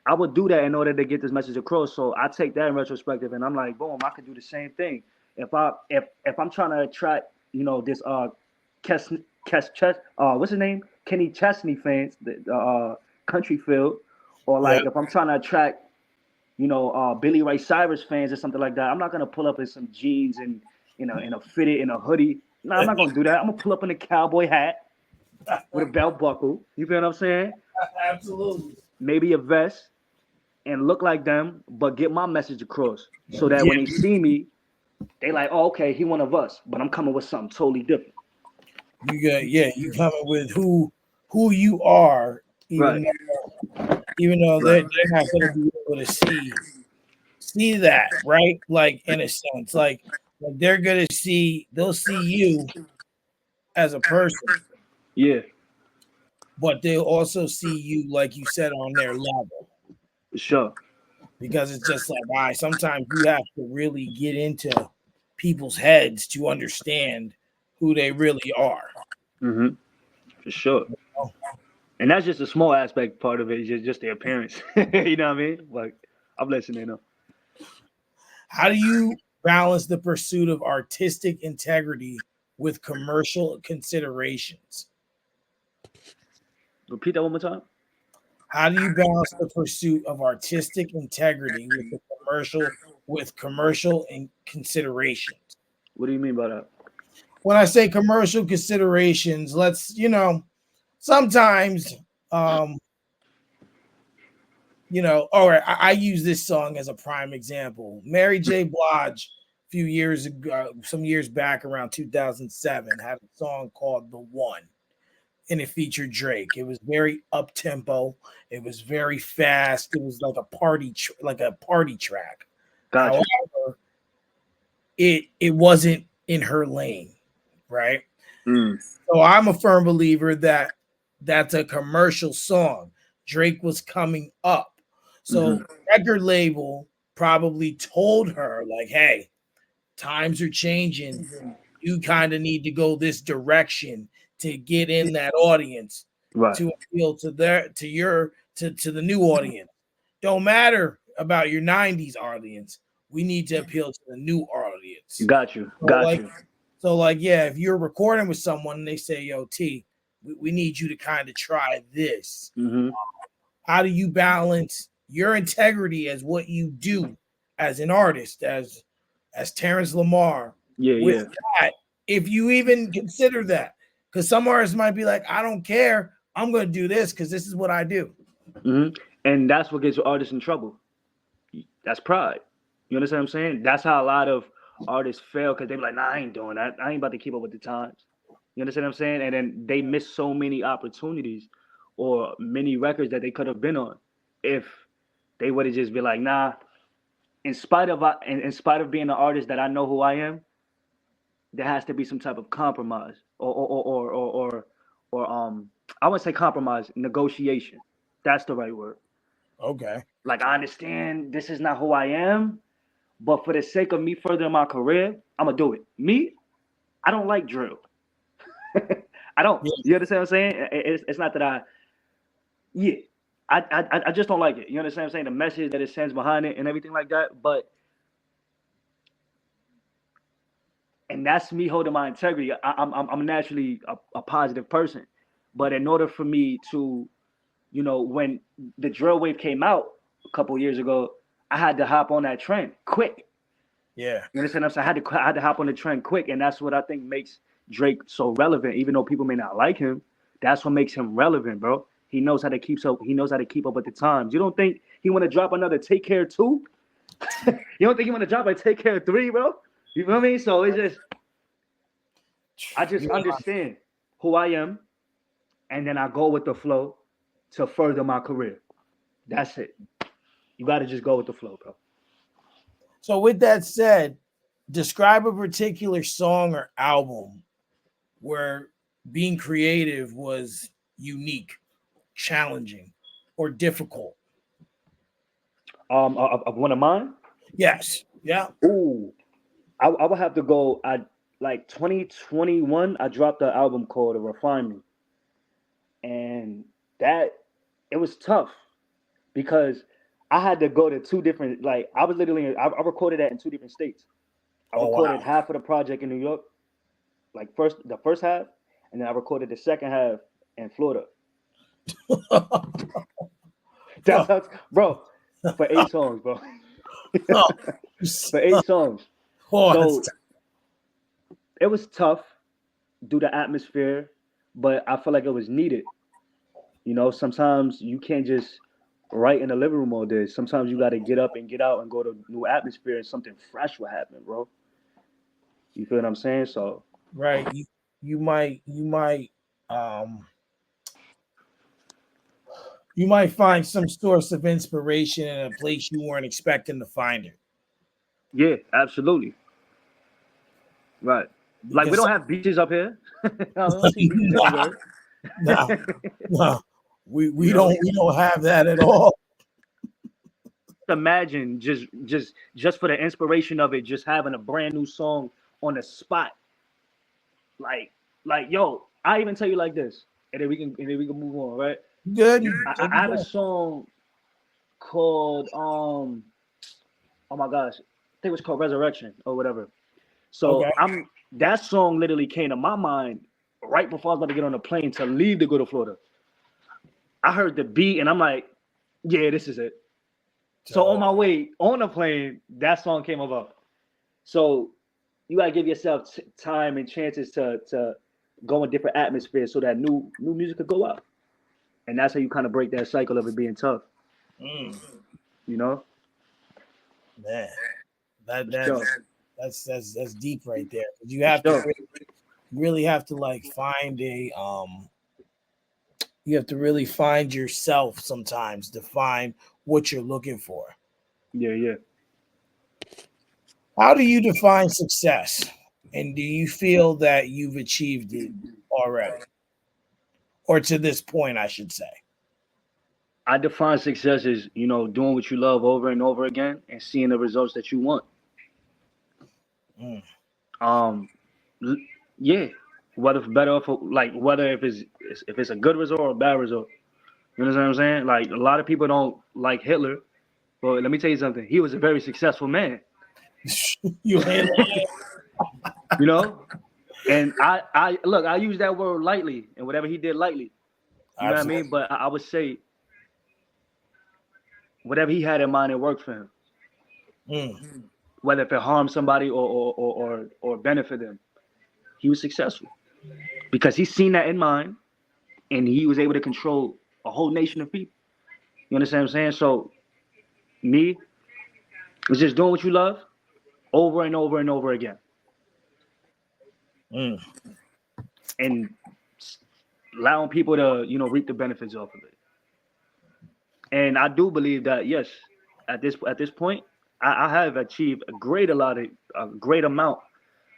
[SPEAKER 2] I would do that in order to get this message across. So I take that in retrospective, and I'm like, boom, I could do the same thing. If I'm trying to attract, this Kes what's his name, Kenny Chesney fans, the country field, or
[SPEAKER 1] Yeah.
[SPEAKER 2] like if I'm trying to attract, Billy Ray Cyrus fans or something like that, I'm not gonna pull up in some jeans and in a fitted in a hoodie. No, I'm not gonna do that. I'm gonna pull up in a cowboy hat with a belt buckle. You feel what I'm saying?
[SPEAKER 1] Absolutely.
[SPEAKER 2] Maybe a vest and look like them, but get my message across so that
[SPEAKER 1] Yeah,
[SPEAKER 2] when they see me, they like, oh, okay, he one of us, but I'm coming with something totally different.
[SPEAKER 1] you coming with who you are,
[SPEAKER 2] Right,
[SPEAKER 1] even though they're
[SPEAKER 2] right.
[SPEAKER 1] not gonna be able to see that, right? Like in a sense, like they'll see you as a person,
[SPEAKER 2] Yeah,
[SPEAKER 1] but they'll also see you, like you said, on their level.
[SPEAKER 2] for sure.
[SPEAKER 1] Because it's just like, all right, sometimes you have to really get into people's heads to understand who they really are.
[SPEAKER 2] Hmm. For sure. And that's just a small aspect part of it, is just the appearance. You know what I mean? Like, I'm listening though.
[SPEAKER 1] How do you balance the pursuit of artistic integrity with commercial considerations?
[SPEAKER 2] Repeat that one more time.
[SPEAKER 1] How do you balance the pursuit of artistic integrity with commercial and considerations?
[SPEAKER 2] What do you mean by that?
[SPEAKER 1] When I say commercial considerations, let's sometimes um all right, I use this song as a prime example. Mary J. Blige, a few years ago, some years back around 2007, had a song called The One, and it featured Drake. It was very up tempo. It was very fast. It was like like a party track.
[SPEAKER 2] Got you.
[SPEAKER 1] However, it wasn't in her lane, right?
[SPEAKER 2] Mm.
[SPEAKER 1] So I'm a firm believer that that's a commercial song. Drake was coming up.
[SPEAKER 2] Hmm.
[SPEAKER 1] So record label probably told her like, "Hey, times are changing. You kind of need to go this direction to get in that audience
[SPEAKER 2] Right.
[SPEAKER 1] to appeal to the new audience. Don't matter about your 90s audience. We need to appeal to the new audience."
[SPEAKER 2] Got you.
[SPEAKER 1] So
[SPEAKER 2] Got
[SPEAKER 1] like
[SPEAKER 2] you.
[SPEAKER 1] yeah, if you're recording with someone and they say, "Yo, T, we need you to kind of try this."
[SPEAKER 2] Hmm.
[SPEAKER 1] How do you balance your integrity as what you do as an artist, as Terrance Lamar,
[SPEAKER 2] Yeah,
[SPEAKER 1] with
[SPEAKER 2] yeah.
[SPEAKER 1] that, if you even consider that? Because some artists might be like, "I don't care. I'm going to do this because this is what I do."
[SPEAKER 2] Hmm. And that's what gets artists in trouble. That's pride. You understand what I'm saying? That's how a lot of artists fail, because they be like, nah, I ain't doing that. I ain't about to keep up with the times. You understand what I'm saying? And then they miss so many opportunities or many records that they could have been on if they would have just been like, nah, in spite of being an artist that I know who I am, there has to be some type of compromise or I wouldn't say compromise, negotiation. That's the right word.
[SPEAKER 1] Okay.
[SPEAKER 2] Like I understand this is not who I am, but for the sake of me furthering my career, I'm gonna do it. Me, I don't like drill. I don't.
[SPEAKER 1] Yeah.
[SPEAKER 2] You understand what I'm saying? It's not that yeah. I just don't like it. You understand what I'm saying? The message that it sends behind it and everything like that. But and that's me holding my integrity. I'm naturally a positive person, but in order for me to, when the drill wave came out a couple years ago, I had to hop on that trend quick.
[SPEAKER 1] Yeah.
[SPEAKER 2] You understand what I'm saying? I had to hop on the trend quick, and that's what I think makes Drake so relevant. Even though people may not like him, that's what makes him relevant, bro. He knows how to keep up. He knows how to keep up with the times. You don't think he want to drop another Take Care 2? You don't think he want to drop a Take Care 3, bro? You feel me? So it's just, I just understand who I am, and then I go with the flow to further my career. That's it. You got to just go with the flow, bro.
[SPEAKER 1] So with that said, describe a particular song or album where being creative was unique, challenging, or difficult.
[SPEAKER 2] Of one of mine.
[SPEAKER 1] Yes. Yeah.
[SPEAKER 2] Ooh, I would have to go. I like 2021. I dropped an album called "Refine Me," and that it was tough because I had to go to two different. Like I was literally, I recorded that in two different states. I
[SPEAKER 1] Oh
[SPEAKER 2] recorded
[SPEAKER 1] wow.
[SPEAKER 2] half of the project in New York, like the first half, and then I recorded the second half in Florida. That's how, bro, for 8 songs, bro. For 8 songs.
[SPEAKER 1] Oh,
[SPEAKER 2] So it was tough due to atmosphere, but I feel like it was needed. Sometimes you can't just write in the living room all day. Sometimes you got to get up and get out and go to new atmosphere and something fresh will happen, bro. You feel what I'm saying? So
[SPEAKER 1] right. Um you might find some source of inspiration in a place you weren't expecting to find it.
[SPEAKER 2] yeah, absolutely. Right. Like we
[SPEAKER 1] Because
[SPEAKER 2] don't have beaches up here. I don't see beaches
[SPEAKER 1] nah,
[SPEAKER 2] everywhere.
[SPEAKER 1] nah, nah. We
[SPEAKER 2] you
[SPEAKER 1] we
[SPEAKER 2] know,
[SPEAKER 1] don't we don't have that at all.
[SPEAKER 2] imagine just for the inspiration of it, just having a brand new song on the spot. Like yo, I even tell you like this, and then we can move on, right?
[SPEAKER 1] Good.
[SPEAKER 2] I have a song called oh my gosh, I think it was called Resurrection or whatever. So
[SPEAKER 1] Okay.
[SPEAKER 2] that song literally came to my mind right before I was about to get on a plane to leave to go to Florida. I heard the beat and I'm like, yeah, this is it. So on
[SPEAKER 1] So
[SPEAKER 2] my way on the plane, that song came about. So you gotta give yourself time and chances to go in different atmospheres so that new music could go out. And that's how you kind of break that cycle of it being tough.
[SPEAKER 1] mm,
[SPEAKER 2] You know?
[SPEAKER 1] man, that
[SPEAKER 2] For
[SPEAKER 1] that
[SPEAKER 2] sure.
[SPEAKER 1] that's deep right there. You
[SPEAKER 2] For
[SPEAKER 1] have to
[SPEAKER 2] sure.
[SPEAKER 1] really have to like find a you have to really find yourself sometimes to find what you're looking for.
[SPEAKER 2] Yeah, yeah.
[SPEAKER 1] How do you define success? And do you feel that you've achieved it already? Or to this point, I should say.
[SPEAKER 2] I define success as, doing what you love over and over again and seeing the results that you want.
[SPEAKER 1] Mm,
[SPEAKER 2] Um, l- yeah, whether it's better for like whether if it's a good result or a bad result. You know what I'm saying? Like a lot of people don't like Hitler, but let me tell you something. He was a very successful man.
[SPEAKER 1] you handle
[SPEAKER 2] You know, and I look. I use that word lightly, and whatever he did lightly. You know what I
[SPEAKER 1] absolutely.
[SPEAKER 2] mean? But I would say whatever he had in mind, it worked for him.
[SPEAKER 1] Mm,
[SPEAKER 2] Whether if it harmed somebody or benefit them, he was successful because he seen that in mind, and he was able to control a whole nation of people. You understand what I'm saying? So me, it's just doing what you love over and over and over again,
[SPEAKER 1] mm,
[SPEAKER 2] and allowing people to reap the benefits off of it. And I do believe that yes, at this point, I have achieved a great amount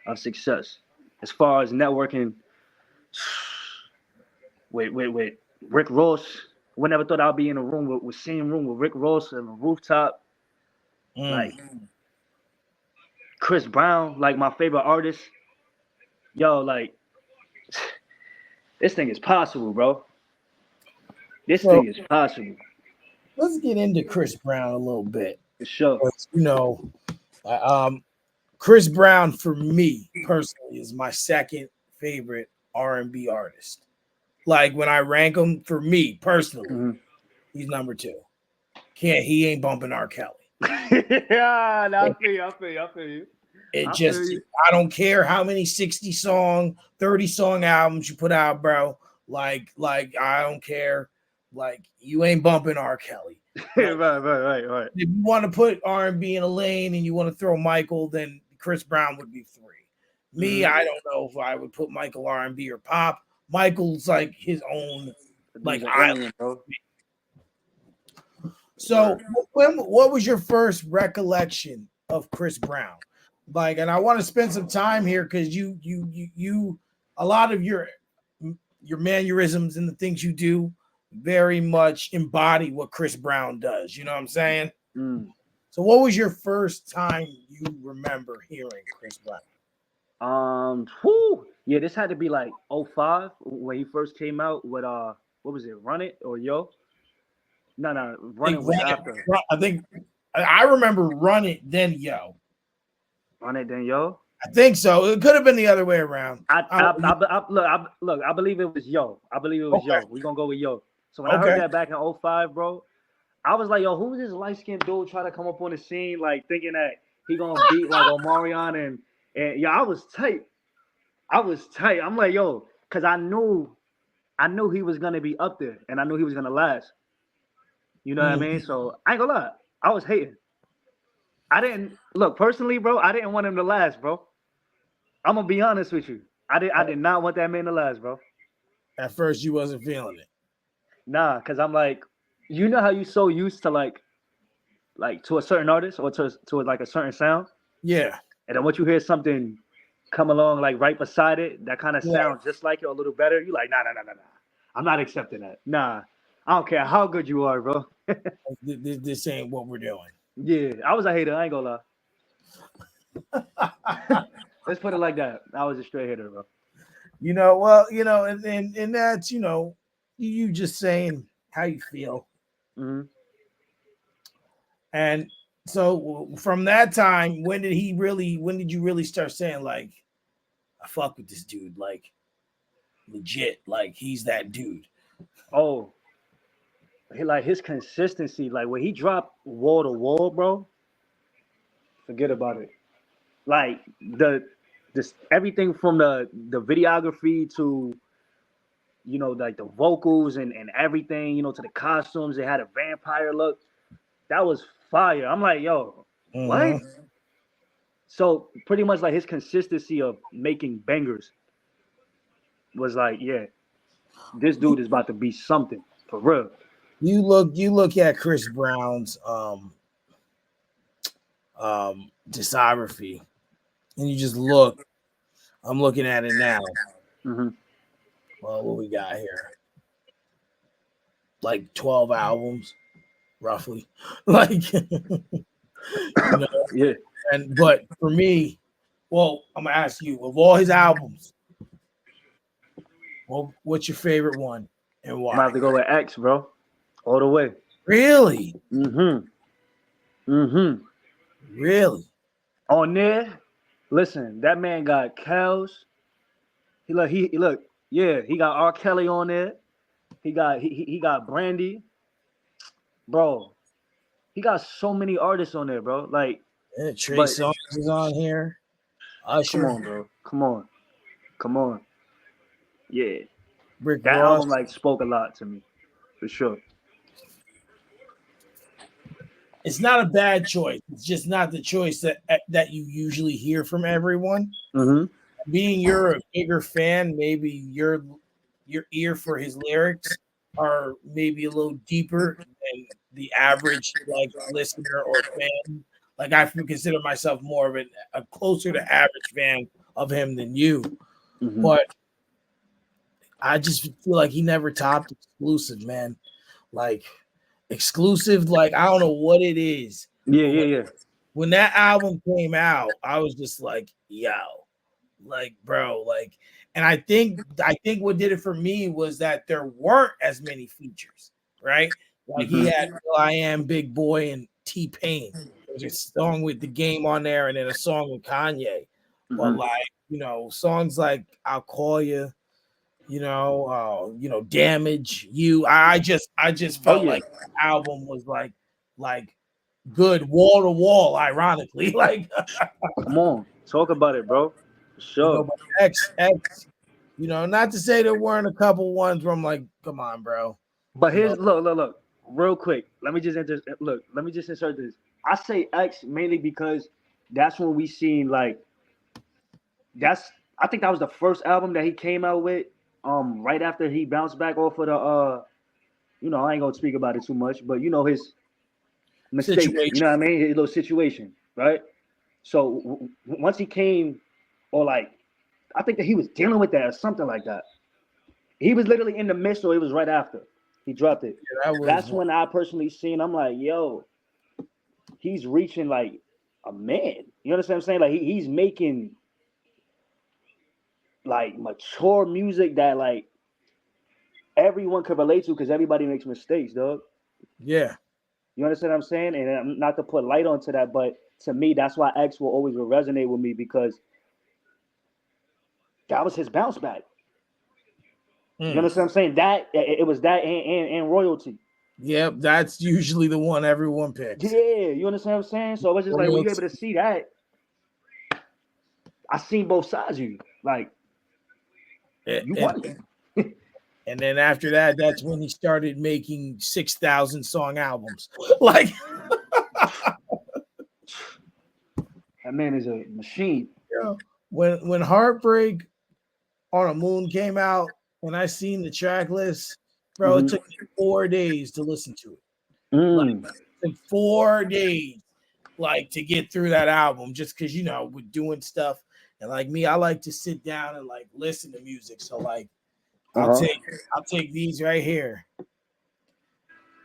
[SPEAKER 2] of success as far as networking with Rick Ross. I never thought I'd be in a room with same room with Rick Ross and a rooftop.
[SPEAKER 1] Mm.
[SPEAKER 2] Like Chris Brown, like my favorite artist. Yo, like this thing is possible, bro. This
[SPEAKER 1] So
[SPEAKER 2] thing is possible
[SPEAKER 1] let's get into Chris Brown a little bit.
[SPEAKER 2] for sure.
[SPEAKER 1] You know, Chris Brown for me personally is my second favorite R&B artist. Like when I rank him for me personally,
[SPEAKER 2] Mhm.
[SPEAKER 1] he's number two. He ain't bumping R. Kelly.
[SPEAKER 2] Yeah, no, I feel you.
[SPEAKER 1] It
[SPEAKER 2] I feel
[SPEAKER 1] just
[SPEAKER 2] you.
[SPEAKER 1] I don't care how many 60 song, 30 song albums you put out, bro. Like I don't care. Like you ain't bumping R. Kelly. Like,
[SPEAKER 2] right.
[SPEAKER 1] if you want to put R&B in a lane and you want to throw Michael, then Chris Brown would be three. Me, I don't know if I would put Michael R&B or pop. Michael's like his own like
[SPEAKER 2] Dude's an
[SPEAKER 1] island.
[SPEAKER 2] alien, bro.
[SPEAKER 1] So what was your first recollection of Chris Brown? Like, and I want to spend some time here because you a lot of your mannerisms and the things you do very much embody what Chris Brown does. You know what I'm saying?
[SPEAKER 2] Mm.
[SPEAKER 1] So what was your first time you remember hearing Chris Brown?
[SPEAKER 2] Yeah, this had to be like '05 when he first came out with what was it, Run It or Yo? No, Run It was after.
[SPEAKER 1] I think I remember Run It, then Yo.
[SPEAKER 2] Run It then Yo.
[SPEAKER 1] I think so. It could have been the other way around.
[SPEAKER 2] Look, I believe it was Yo. I believe it was
[SPEAKER 1] Okay.
[SPEAKER 2] Yo. We're gonna go with Yo. So when I heard that back in '05, bro, I was like, yo, who's this light-skinned dude trying to come up on the scene, like thinking that he gonna beat like Omarion and yeah, I was tight. I'm like, yo, because I knew he was gonna be up there and I knew he was gonna last. You know what I mean? So I ain't gonna lie. I was hating. I didn't look personally, bro, I didn't want him to last, bro. I'm gonna be honest with you. I did not want that man to last, bro.
[SPEAKER 1] At first you wasn't feeling it.
[SPEAKER 2] Nah, because I'm like, you know how you so used to like to a certain artist or to like a certain sound?
[SPEAKER 1] Yeah.
[SPEAKER 2] And then once you hear something come along like right beside it that kind of sounds just like it or a little better, you like, nah. I'm not accepting that. Nah. I don't care how good you are, bro.
[SPEAKER 1] This ain't what we're doing.
[SPEAKER 2] Yeah, I was a hater. I ain't gonna lie. Let's put it like that. I was a straight hater, bro.
[SPEAKER 1] And that's, you just saying how you feel.
[SPEAKER 2] Mm-hmm.
[SPEAKER 1] And so from that time, when did you really start saying, like, I fuck with this dude, like legit, like he's that dude?
[SPEAKER 2] Oh, his consistency, like when he dropped wall to wall, bro, forget about it. Like this everything from the videography to like the vocals and everything, to the costumes. They had a vampire look. That was fire. I'm like, yo, what? So pretty much like his consistency of making bangers was like, yeah, this dude is about to be something for real.
[SPEAKER 1] You look at Chris Brown's discography, and you just look. I'm looking at it now.
[SPEAKER 2] Mm-hmm.
[SPEAKER 1] Well, what we got here? Like 12 albums, roughly. Like,
[SPEAKER 2] Yeah.
[SPEAKER 1] But for me, well, I'm gonna ask you, of all his albums, well, what's your favorite one and why?
[SPEAKER 2] I'm gonna have to go with X, bro, all the way.
[SPEAKER 1] Really?
[SPEAKER 2] Really? On there, listen, that man got cows. He look, yeah, he got R. Kelly on there. He got Brandy, bro. He got so many artists on there, bro. Like,
[SPEAKER 1] Trey Songz is on here. Usher.
[SPEAKER 2] Come on, bro. Come on. Yeah,
[SPEAKER 1] Rick
[SPEAKER 2] that
[SPEAKER 1] Ross.
[SPEAKER 2] album like spoke a lot to me, for sure.
[SPEAKER 1] It's not a bad choice. It's just not the choice that you usually hear from everyone.
[SPEAKER 2] Mm-hmm.
[SPEAKER 1] Being you're a bigger fan, maybe your ear for his lyrics are maybe a little deeper than the average like listener or fan Like I consider myself more of a closer to average fan of him than you,
[SPEAKER 2] Mm-hmm.
[SPEAKER 1] but I just feel like he never topped exclusive, man. Like exclusive, like I don't know what it is,
[SPEAKER 2] Yeah,
[SPEAKER 1] but
[SPEAKER 2] yeah, yeah.
[SPEAKER 1] when that album came out, I was just like, yo, like, bro, like, and I think what did it for me was that there weren't as many features, right? Like he
[SPEAKER 2] Mm-hmm.
[SPEAKER 1] had Will I Am, Big Boy, and T-Pain. There's a song with the Game on there, and then a song with Kanye. But
[SPEAKER 2] Mm-hmm.
[SPEAKER 1] like, songs like I'll Call You, Damage You. I just
[SPEAKER 2] Oh
[SPEAKER 1] felt
[SPEAKER 2] yeah.
[SPEAKER 1] like the album was like good wall to wall, ironically. Like
[SPEAKER 2] Come on, talk about it, bro. For sure.
[SPEAKER 1] but X, not to say there weren't a couple ones where I'm like, come on, bro.
[SPEAKER 2] But
[SPEAKER 1] You know,
[SPEAKER 2] look, real quick. Let me just insert this. I say X mainly because that's when we seen like that's. I think that was the first album that he came out with. Right after he bounced back off of the I ain't gonna speak about it too much, but his mistakes. You
[SPEAKER 1] situation.
[SPEAKER 2] know what I mean? His little situation, right? So once he came, or like, I think that he was dealing with that or something like that. He was literally in the midst, or it was right after he dropped it.
[SPEAKER 1] Yeah, that was
[SPEAKER 2] That's when I personally seen. I'm like, yo, he's reaching like a man. You understand what I'm saying? Like he's making like mature music that like everyone could relate to because everybody makes mistakes, dog.
[SPEAKER 1] yeah.
[SPEAKER 2] You understand what I'm saying? And not to put light onto that, but to me, that's why X will always resonate with me because that was his bounce back. You
[SPEAKER 1] Mm.
[SPEAKER 2] understand what I'm saying? That it was that and royalty.
[SPEAKER 1] Yep, that's usually the one everyone picks.
[SPEAKER 2] Yeah, you understand what I'm saying? So it's just like when you're able
[SPEAKER 1] Royalty.
[SPEAKER 2] to see that, I seen both sides of you. Like you
[SPEAKER 1] And,
[SPEAKER 2] won.
[SPEAKER 1] and then after that, that's when he started making 6,000 song albums. Like,
[SPEAKER 2] That man is a machine.
[SPEAKER 1] when Heartbreak on a Moon came out, when I seen the track list, bro, it
[SPEAKER 2] Mm-hmm.
[SPEAKER 1] took me 4 days to listen to it. Like,
[SPEAKER 2] Mm.
[SPEAKER 1] it took 4 days, like, to get through that album, just because we're doing stuff. And like me, I like to sit down and like listen to music. So like, I'll
[SPEAKER 2] Uh-huh.
[SPEAKER 1] take I'll take these right here,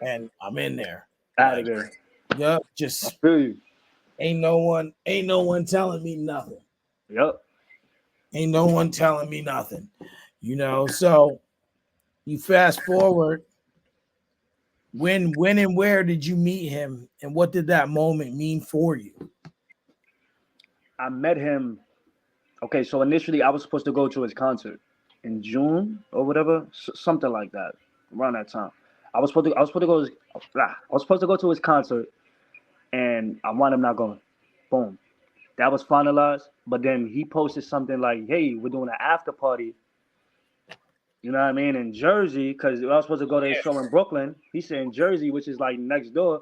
[SPEAKER 1] and I'm in there.
[SPEAKER 2] Out of
[SPEAKER 1] Like,
[SPEAKER 2] there.
[SPEAKER 1] yep,
[SPEAKER 2] I
[SPEAKER 1] just
[SPEAKER 2] feel you.
[SPEAKER 1] ain't no one telling me nothing.
[SPEAKER 2] Yep.
[SPEAKER 1] Ain't no one telling me nothing. So you fast forward, when and where did you meet him, and what did that moment mean for you?
[SPEAKER 2] I met him. Okay, so initially I was supposed to go to his concert in June or whatever, something like that, around that time. I was supposed to go to his concert, and I wound up not going. Boom. That was finalized. But then he posted something like, "Hey, we're doing an after party." You know what I mean? In Jersey, because I was supposed to go to his show in Brooklyn. He said in Jersey, which is like next door.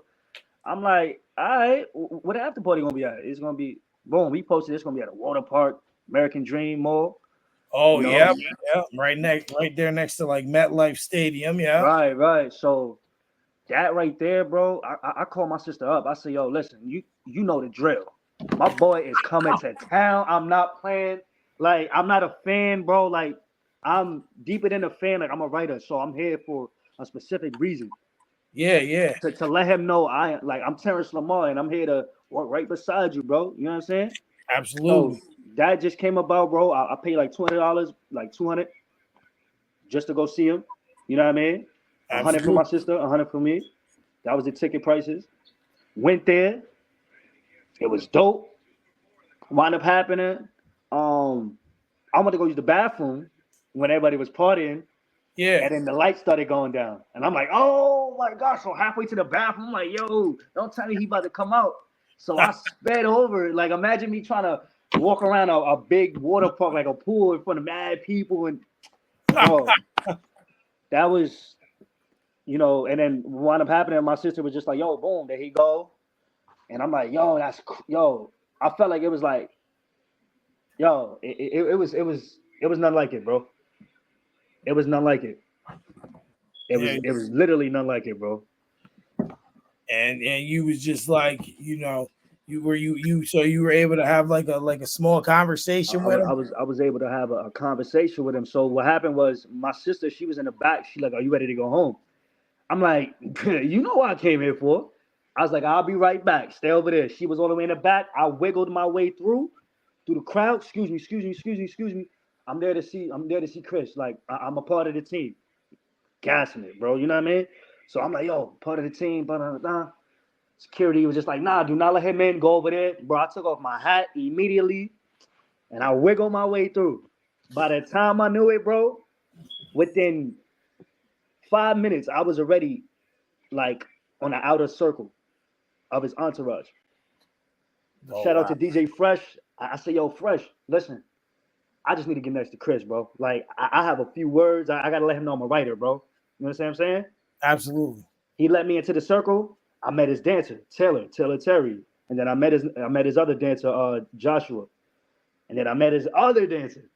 [SPEAKER 2] I'm like, all right, where the after party gonna be at? It's gonna be boom. We posted it's gonna be at a water park, American Dream Mall.
[SPEAKER 1] Oh,
[SPEAKER 2] You know,
[SPEAKER 1] yep, yep, right there next to like MetLife Stadium. Yeah,
[SPEAKER 2] right, right. So that right there, bro. I called my sister up. I said, yo, listen, you know the drill. My boy is coming to town. I'm not playing. Like I'm not a fan, bro. Like I'm deeper than a fan. Like I'm a writer, so I'm here for a specific reason.
[SPEAKER 1] yeah,
[SPEAKER 2] To let him know I'm Terrance Lamar and I'm here to work right beside you, bro. You know what I'm saying? So
[SPEAKER 1] absolutely,
[SPEAKER 2] that just came about, bro. I paid like $200, like 200 just to go see him. You know what I mean? 100 for
[SPEAKER 1] absolutely.
[SPEAKER 2] my sister, 100 for me. That was the ticket prices. Went there. It was dope. Wound up happening. Um, I went to go use the bathroom when everybody was partying,
[SPEAKER 1] Yeah,
[SPEAKER 2] and then the lights started going down. And I'm like, oh my gosh. So halfway to the bathroom, I'm like, yo, don't tell me he about to come out. So I sped over. Like, imagine me trying to walk around a big water park, like a pool in front of mad people. And, bro, that was, and then what wound up happening, my sister was just like, yo, boom, there he go. And I'm like, yo, yo. I felt like it was like, yo, it was nothing like it, bro. It was nothing like it. It
[SPEAKER 1] yeah,
[SPEAKER 2] was it was literally nothing like it, bro.
[SPEAKER 1] and you was just like, So you were able to have like a small conversation with him?
[SPEAKER 2] I was able to have a conversation with him. So what happened was my sister, she was in the back. She like, "Are you ready to go home?" I'm like, "You know what I came here for." I was like, "I'll be right back. Stay over there." She was all the way in the back. I wiggled my way through the crowd. Excuse me. I'm there to see Chris. Like I'm a part of the team. Gassing it, bro. You know what I mean? So I'm like, yo, part of the team, blah, blah, blah. Security was just like, nah, do not let him in. Go over there. Bro, I took off my hat immediately and I wiggled my way through. By the time I knew it, bro, within 5 minutes, I was already like on the outer circle of his entourage.
[SPEAKER 1] Oh
[SPEAKER 2] Shout out
[SPEAKER 1] wow.
[SPEAKER 2] to DJ Fresh. I say, yo, Fresh, listen, I just need to get next to Chris, bro. Like, I have a few words. I got to let him know I'm a writer, bro. You know what I'm saying?
[SPEAKER 1] Absolutely.
[SPEAKER 2] He let me into the circle. I met his dancer, Taylor Terry. And then I met his other dancer, Joshua. And then I met his other dancer.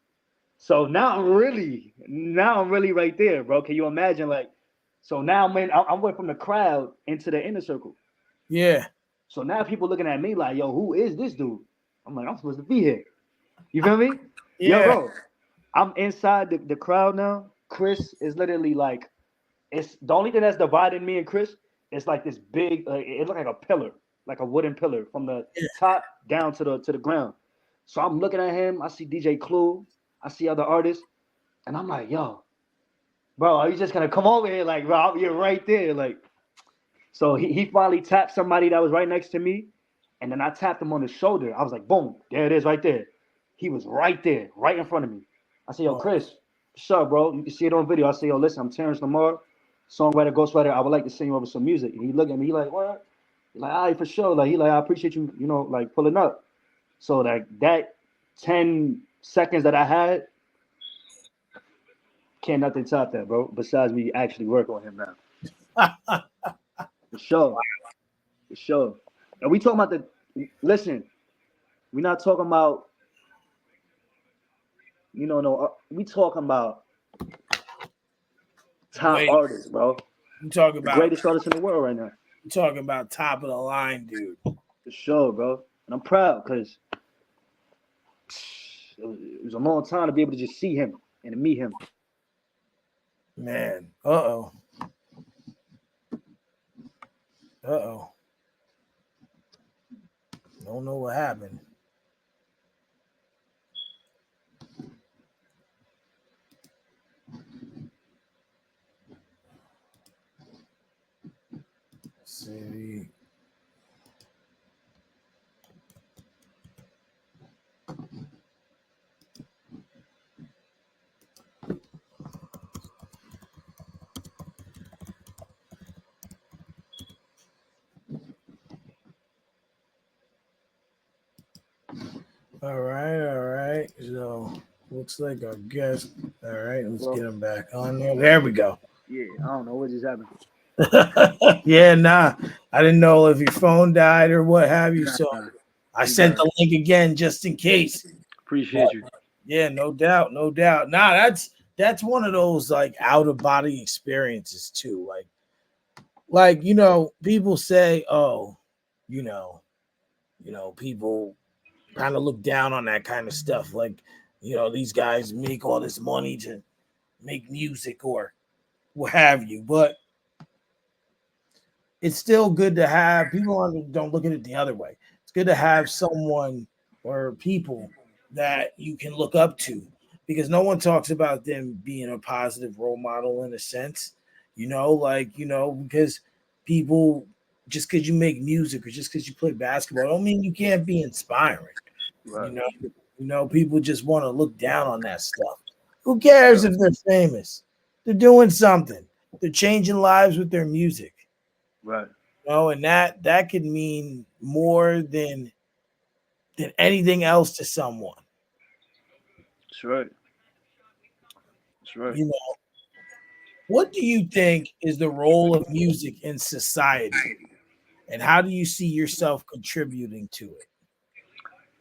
[SPEAKER 2] So now I'm really right there, bro. Can you imagine? Like, so now, man, I went from the crowd into the inner circle.
[SPEAKER 1] Yeah.
[SPEAKER 2] So now people looking at me like, yo, who is this dude? I'm like, I'm supposed to be here. You feel me? Yo,
[SPEAKER 1] Yeah.
[SPEAKER 2] bro, I'm inside the crowd now. Chris is literally like, it's the only thing that's dividing me and Chris is like this big, it looked like a pillar, like a wooden pillar from the
[SPEAKER 1] Yeah.
[SPEAKER 2] top down to the ground. So I'm looking at him. I see DJ Clue. I see other artists. And I'm like, yo, bro, are you just gonna come over here? Like, bro, you're right there. Like, so he finally tapped somebody that was right next to me, and then I tapped him on the shoulder. I was like, boom, there it is, right there. He was right there, right in front of me. I said, yo,
[SPEAKER 1] Oh,
[SPEAKER 2] Chris, what's up, bro? You can see it on video. I said, yo, listen, I'm Terrance Lamar, songwriter, ghostwriter. I would like to sing you over some music. And he looked at me, he like, what? He like, all right, for sure. Like, he like, I appreciate you, like pulling up. So like that 10 seconds that I had, can't nothing top that, bro. Besides me actually work on him now. For sure. For sure. And we talking about listen, we're not talking about, no, we talking about top
[SPEAKER 1] wait.
[SPEAKER 2] artists, bro.
[SPEAKER 1] You talk
[SPEAKER 2] The
[SPEAKER 1] about
[SPEAKER 2] greatest artists in the world right now.
[SPEAKER 1] you talking about top of the line, dude.
[SPEAKER 2] For sure, bro. And I'm proud because it was a long time to be able to just see him and to meet him.
[SPEAKER 1] Man. Uh-oh. Uh-oh. Don't know what happened. See. All right, all right. So looks like our guest. All right, let's
[SPEAKER 2] Well,
[SPEAKER 1] get him back on there. There we go.
[SPEAKER 2] yeah, I don't know what just happened.
[SPEAKER 1] Yeah, nah. I didn't know if your phone died or what have you.
[SPEAKER 2] Nah,
[SPEAKER 1] So
[SPEAKER 2] nah,
[SPEAKER 1] I
[SPEAKER 2] you
[SPEAKER 1] sent
[SPEAKER 2] got it.
[SPEAKER 1] the link again just in case. But
[SPEAKER 2] Appreciate you.
[SPEAKER 1] yeah, no doubt, no doubt. Nah, that's one of those like out of body experiences too. Like people say, oh, you know, people kind of look down on that kind of stuff. Like, these guys make all this money to make music or what have you. But it's still good to have people don't look at it the other way. It's good to have someone or people that you can look up to because no one talks about them being a positive role model in a sense, because people just because you make music or just because you play basketball don't mean you can't be inspiring. You
[SPEAKER 2] Right.
[SPEAKER 1] know, people just want to look down on that stuff. Who cares if they're famous? They're doing something. They're changing lives with their music.
[SPEAKER 2] Right.
[SPEAKER 1] And that could mean more than anything else to someone.
[SPEAKER 2] That's right. That's right.
[SPEAKER 1] You know, what do you think is the role of music in society, and how do you see yourself contributing to it?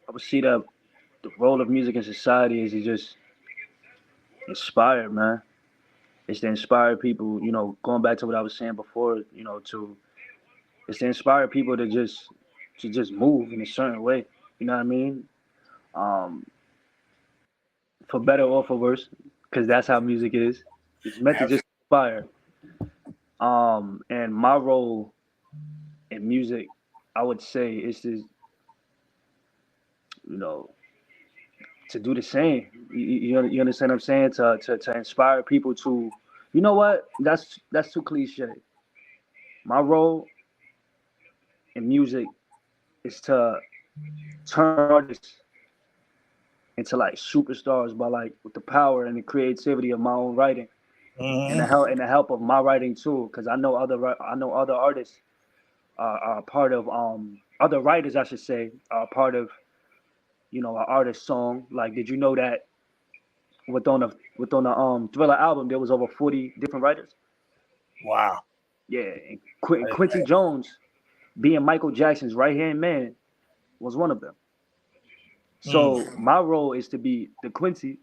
[SPEAKER 2] I would see that the role of music in society is to just inspire, man. It's to inspire people, going back to what I was saying before, it's to inspire people to just to just move in a certain way. You know what I mean? Um, for better or for worse, because that's how music is. It's meant to just inspire. And my role in music, I would say, is to, you know, to do the same. You understand what I'm saying? To inspire people to, you know what? That's too cliche. My role in music is to turn artists into like superstars by like with the power and the creativity of my own writing and
[SPEAKER 1] Mm-hmm.
[SPEAKER 2] the help of my writing too. Because I know other artists are part of other writers I should say are part of an artist song. Like, did you know that with on the Thriller album there was over 40 different writers?
[SPEAKER 1] Wow.
[SPEAKER 2] Yeah, and
[SPEAKER 1] I-
[SPEAKER 2] Quincy Jones, being Michael Jackson's right hand man, was one of them.
[SPEAKER 1] mm,
[SPEAKER 2] So my role is to be the Quincy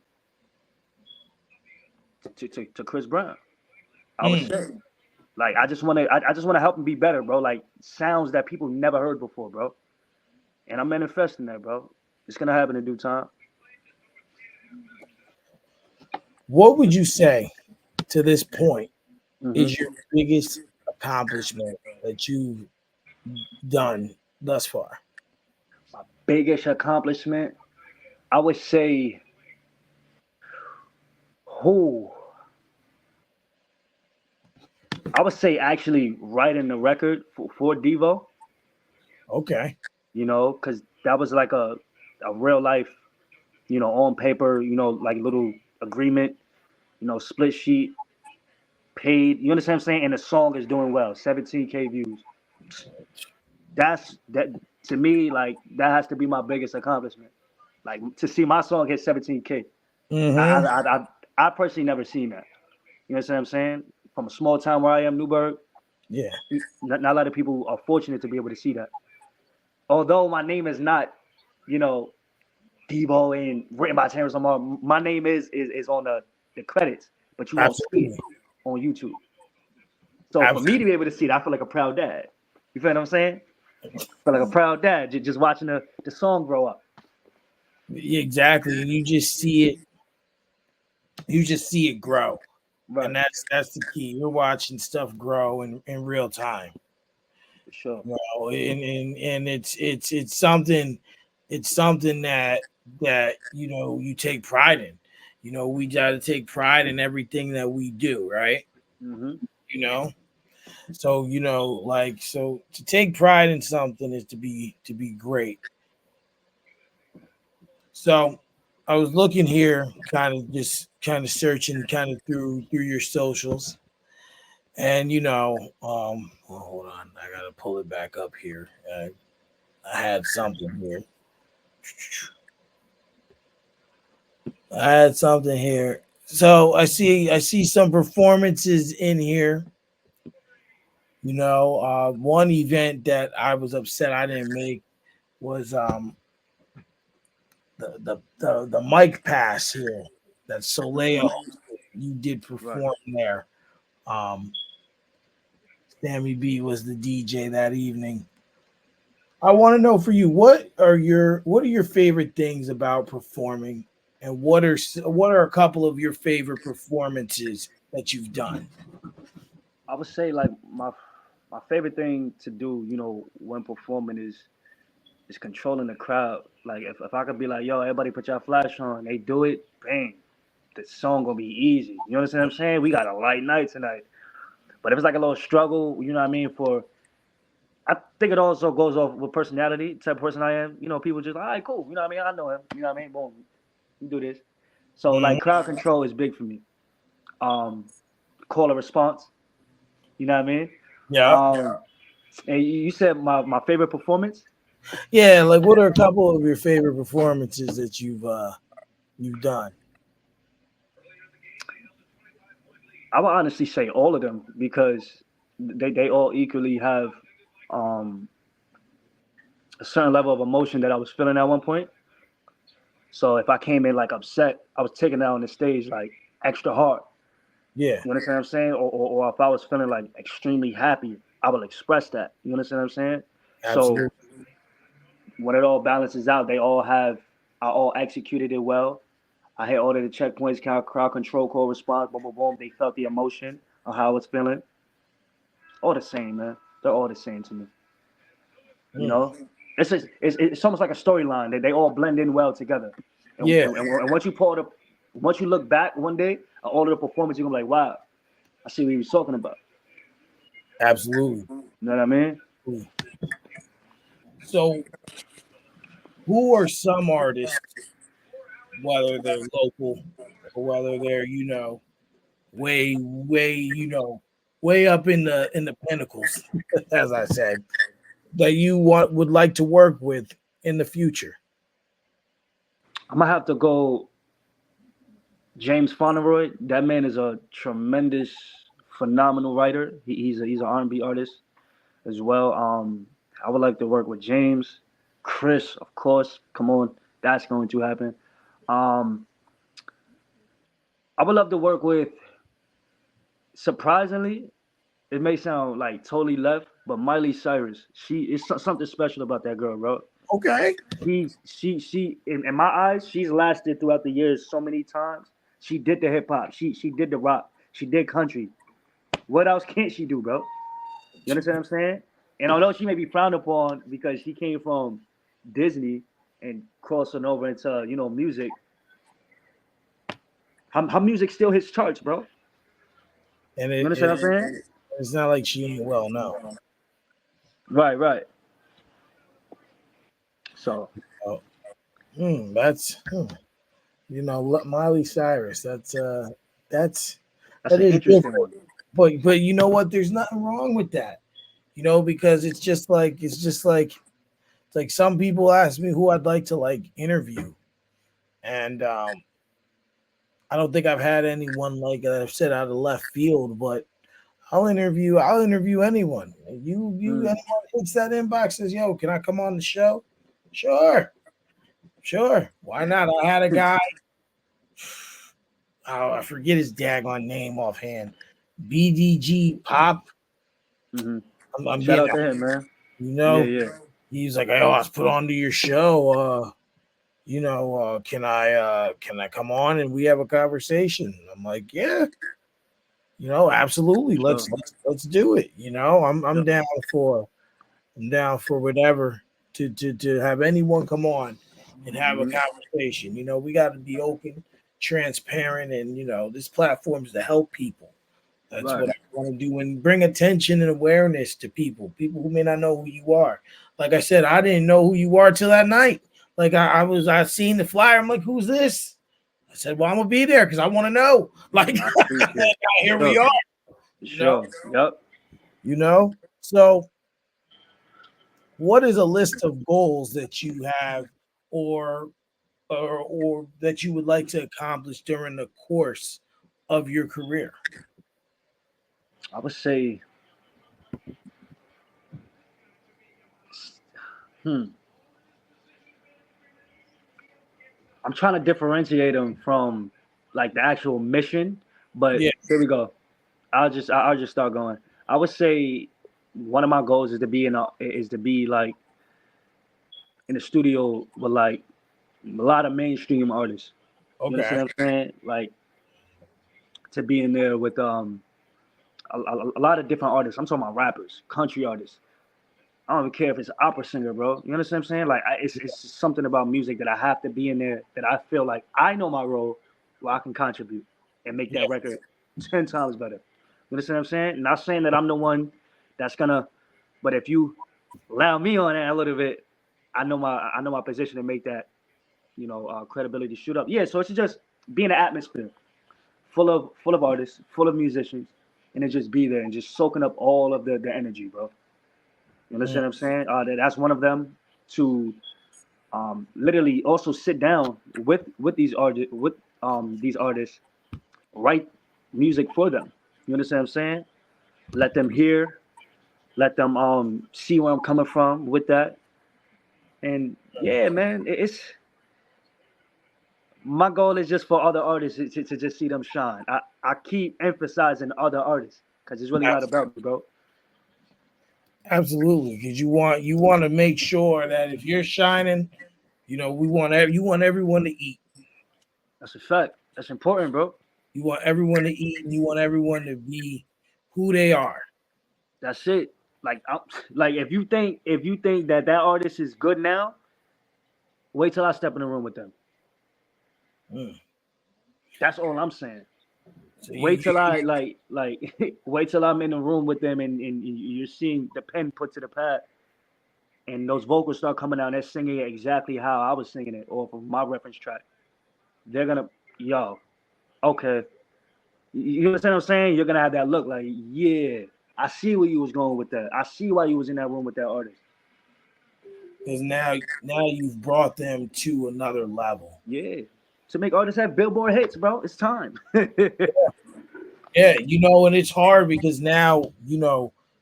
[SPEAKER 2] to Chris Brown. I would
[SPEAKER 1] mm.
[SPEAKER 2] say, like, I just want to help him be better, bro. Like sounds that people never heard before, bro. And I'm manifesting that, bro. It's gonna happen in due time.
[SPEAKER 1] What would you say to this point
[SPEAKER 2] Hmm.
[SPEAKER 1] is your biggest accomplishment that you've done thus far?
[SPEAKER 2] My biggest accomplishment, I would say, who I would say actually writing the record for Devo.
[SPEAKER 1] Okay.
[SPEAKER 2] Because that was like a real life, on paper, like little agreement, split sheet, paid. You understand what I'm saying? And the song is doing well, 17K views. That to me, like that has to be my biggest accomplishment. Like to see my song hit 17K. I I
[SPEAKER 1] Mm-hmm.
[SPEAKER 2] I, I, I personally never seen that. You know what I'm saying? From a small town where I am, Newburgh,
[SPEAKER 1] Yeah.
[SPEAKER 2] not a lot of people are fortunate to be able to see that. Although my name is not, you know, Debo and written by Terrance Lamar, my name is on the credits, but you won't see it
[SPEAKER 1] Absolutely.
[SPEAKER 2] on YouTube. So for me to
[SPEAKER 1] Absolutely.
[SPEAKER 2] be able to see it, I feel like a proud dad. You feel what I'm saying? I feel like a proud dad just watching the song grow up.
[SPEAKER 1] Exactly. And you just see it. You just see it grow, and
[SPEAKER 2] Right,
[SPEAKER 1] that's the key. You're watching stuff grow in real time.
[SPEAKER 2] for sure.
[SPEAKER 1] And it's something that you take pride in. We got to take pride in everything that we do, right?
[SPEAKER 2] Hmm.
[SPEAKER 1] you know so to take pride in something is to be great. So I was looking here, kind of searching kind of through your socials, and well, hold on, I gotta pull it back up here. I had something here. I had something here. So I see some performances in here. One event that I was upset I didn't make was the mic pass here that Soleil
[SPEAKER 2] Hmm.
[SPEAKER 1] hosted. You did
[SPEAKER 2] Right.
[SPEAKER 1] perform there. Um, Sammy B was the DJ that evening. I want to know for you, what are your favorite things about performing, and what are a couple of your favorite performances that you've done?
[SPEAKER 2] I would say like my favorite thing to do, when performing is controlling the crowd. Like if I could be like, yo, everybody put your flash on, they do it, bang, the song gonna be easy. You understand what I'm saying? We got a light night tonight. But if it's like a little struggle, you know what I mean, I think it also goes off with personality, type of person I am. People just like, all right, cool. You know what I mean? I know him. You know what I mean? Boom, you do this. So
[SPEAKER 1] Mhm.
[SPEAKER 2] like crowd control is big for me. Um, Call a response. You know what I mean?
[SPEAKER 1] Yeah,
[SPEAKER 2] Um, and you said my favorite performance.
[SPEAKER 1] yeah. Like, what are a couple of your favorite performances that you've done?
[SPEAKER 2] I would honestly say all of them because they all equally have um, a certain level of emotion that I was feeling at one point. So if I came in like upset, I was taking that on the stage like extra hard.
[SPEAKER 1] Yeah,
[SPEAKER 2] You understand what I'm saying? Or if I was feeling like extremely happy, I will express that. You understand what I'm saying? So
[SPEAKER 1] absolutely.
[SPEAKER 2] when it all balances out, they all have I all executed it well. I hit all of the checkpoints, crowd control, call response, boom, boom, boom. They felt the emotion of how it's feeling. All the same, man. They're all the same to me. You
[SPEAKER 1] Mm.
[SPEAKER 2] know, it's almost like a storyline. They all blend in well together.
[SPEAKER 1] Yeah,
[SPEAKER 2] And once you pull up, once you look back one day at all of the performance, you're gonna be like, wow, I see what he was talking about.
[SPEAKER 1] absolutely.
[SPEAKER 2] You know what I mean?
[SPEAKER 1] So, who are some artists, whether they're local or whether they're way way up in the pinnacles, as I said, that you would like to work with in the future?
[SPEAKER 2] I'm gonna have to go James Fauntleroy. That man is a tremendous, phenomenal writer. He's an R&B artist as well. I would like to work with James, Chris, of course. Come on, that's going to happen. Um, I would love to work with. Surprisingly, it may sound like totally left, but Miley Cyrus. She is something special about that girl, bro.
[SPEAKER 1] Okay.
[SPEAKER 2] She in my eyes, she's lasted throughout the years so many times. She did the hip hop. She did the rock. She did country. What else can't she do, bro? You understand what I'm saying? And although she may be frowned upon because she came from Disney and crossing over into music, her music still hits charts, bro.
[SPEAKER 1] And
[SPEAKER 2] You understand what I'm saying?
[SPEAKER 1] it's not like she ain't well, no.
[SPEAKER 2] Right, right. So
[SPEAKER 1] Oh, that's Miley Cyrus. That's
[SPEAKER 2] that's
[SPEAKER 1] that
[SPEAKER 2] an
[SPEAKER 1] is
[SPEAKER 2] interesting
[SPEAKER 1] different.
[SPEAKER 2] one.
[SPEAKER 1] But you know what? There's nothing wrong with that. Because it's like some people ask me who I'd like to interview, and I don't think I've had anyone like that I've said out of left field, but I'll interview anyone. Anyone
[SPEAKER 2] Mm.
[SPEAKER 1] hits that inbox says, "Yo, can I come on the show?" Sure, sure. Why not? I had a guy. Oh, I forget his daggone name offhand. BDG Pop.
[SPEAKER 2] Hmm.
[SPEAKER 1] I'm
[SPEAKER 2] Shout
[SPEAKER 1] getting,
[SPEAKER 2] out to him, man.
[SPEAKER 1] you
[SPEAKER 2] Yeah,
[SPEAKER 1] know,
[SPEAKER 2] yeah.
[SPEAKER 1] he's like, "Oh, I was put onto your show. Can I come on and we have a conversation?" I'm like, "Yeah, absolutely.
[SPEAKER 2] Sure.
[SPEAKER 1] Let's do it. I'm
[SPEAKER 2] Sure.
[SPEAKER 1] down for whatever to have anyone come on and have a
[SPEAKER 2] Hmm.
[SPEAKER 1] conversation. We got to be open, transparent, and this platform is to help people. That's
[SPEAKER 2] Right.
[SPEAKER 1] what I want to do and bring attention and awareness to people who may not know who you are. Like I said, I didn't know who you are till that night. Like I seen the flyer. I'm like, who's this? I said, well, I'm gonna be there because I want to know. Like
[SPEAKER 2] I appreciate it.
[SPEAKER 1] here we
[SPEAKER 2] Sure.
[SPEAKER 1] are. You know,
[SPEAKER 2] Sure. Yep.
[SPEAKER 1] So, what is a list of goals that you have, or or that you would like to accomplish during the course of your career?
[SPEAKER 2] I would say, hmm, I'm trying to differentiate them from like the actual mission, but
[SPEAKER 1] Yeah.
[SPEAKER 2] here we go. I'll just start going. I would say one of my goals is to be like in the studio with like a lot of mainstream artists. You
[SPEAKER 1] Okay.
[SPEAKER 2] understand what I'm saying? Like to be in there with a lot of different artists. I'm talking about rappers, country artists. I don't even care if it's an opera singer, bro. You understand what I'm saying? Like it's just something about music that I have to be in there that I feel like I know my role where I can contribute and make
[SPEAKER 1] Yeah.
[SPEAKER 2] that record 10 times better. You understand what I'm saying? Not saying that I'm the one that's gonna, but if you allow me on that a little bit, I know my position to make that credibility shoot up. Yeah, so it's just be in an atmosphere full of artists, full of musicians, and then just be there and just soaking up all of the energy, bro. You
[SPEAKER 1] Mm.
[SPEAKER 2] understand what I'm saying? That's one of them. To literally also sit down with these artists, write music for them. You understand what I'm saying? Let them hear, let them see where I'm coming from with that. And yeah, man, it's my goal is just for other artists to just see them shine. I keep emphasizing other artists because it's really not about me, bro.
[SPEAKER 1] Absolutely, because you want to make sure that if you're shining, you want everyone to eat.
[SPEAKER 2] That's a fact. That's important, bro.
[SPEAKER 1] You want everyone to eat, and you want everyone to be who they are.
[SPEAKER 2] That's it. Like, like if you think that artist is good now, wait till I step in the room with them.
[SPEAKER 1] Mm.
[SPEAKER 2] That's all I'm saying.
[SPEAKER 1] So
[SPEAKER 2] Wait till I wait till I'm in the room with them and you're seeing the pen put to the pad and those vocals start coming out and they're singing it exactly how I was singing it off of my reference track. They're gonna, yo, okay. You understand what I'm saying? You're gonna have that look like, yeah, I see where you was going with that. I see why you was in that room with that artist.
[SPEAKER 1] because now you've brought them to another level.
[SPEAKER 2] Yeah. To make artists have Billboard hits, bro, it's time.
[SPEAKER 1] Yeah, and it's hard because now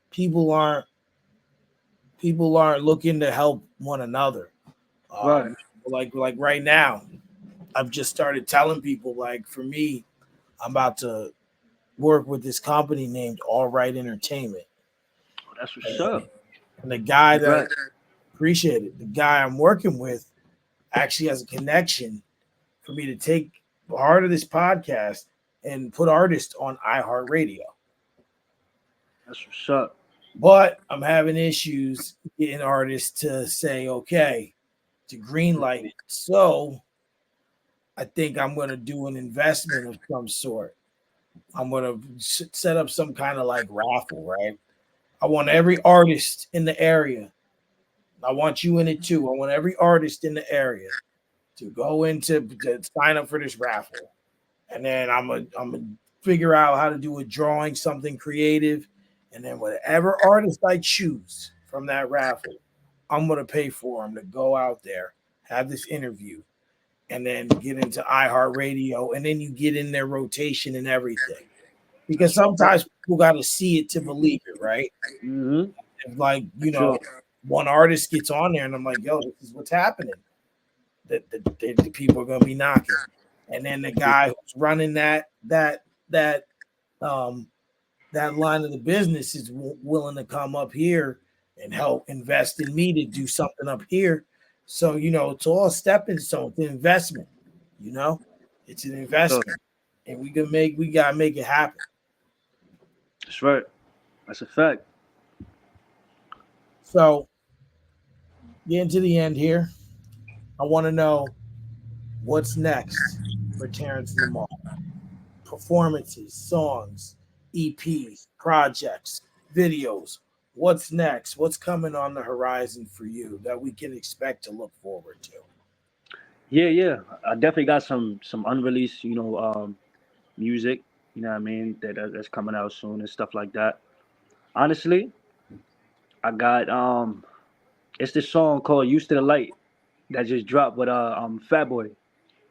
[SPEAKER 1] people aren't people aren't looking to help one another.
[SPEAKER 2] Right.
[SPEAKER 1] Like right now, I've just started telling people like for me, I'm about to work with this company named All Right Entertainment,
[SPEAKER 2] Oh, that's what's
[SPEAKER 1] and,
[SPEAKER 2] up.
[SPEAKER 1] and the guy that
[SPEAKER 2] Congrats.
[SPEAKER 1] appreciate it, the guy I'm working with actually has a connection for me to take part of this podcast and put artists on iHeartRadio.
[SPEAKER 2] That's what's up.
[SPEAKER 1] But I'm having issues getting artists to say okay to green light it. So I think I'm going to do an investment of some sort. I'm going to set up some kind of like raffle, right? I want every artist in the area. I want you in it too. I want every artist in the area to go into to sign up for this raffle, and then I'm gonna figure out how to do a drawing, something creative, and then whatever artist I choose from that raffle, I'm gonna pay for them to go out there, have this interview, and then get into iHeartRadio, and then you get in their rotation and everything. Because
[SPEAKER 2] That's what's up.
[SPEAKER 1] sometimes people got to see it to believe it, right?
[SPEAKER 2] Mm-hmm.
[SPEAKER 1] If like
[SPEAKER 2] Sure.
[SPEAKER 1] one artist gets on there, and I'm like, yo, this is what's happening. The people are gonna be knocking, and then the guy who's running that um that line of the business is willing to come up here and help invest in me to do something up here. So it's all a stepping stone. It's an investment. You know, it's an
[SPEAKER 2] Sure.
[SPEAKER 1] investment, and we gotta make it happen.
[SPEAKER 2] That's right. That's a fact.
[SPEAKER 1] So getting to the end here, I want to know what's next for Terrance Lamar. Performances, songs, EPs, projects, videos. What's next? What's coming on the horizon for you that we can expect to look forward to?
[SPEAKER 2] Yeah, yeah. I definitely got some unreleased, music. You know what I mean? That's coming out soon and stuff like that. Honestly, I got it's this song called "Used to the Light" that just dropped with Fatboy.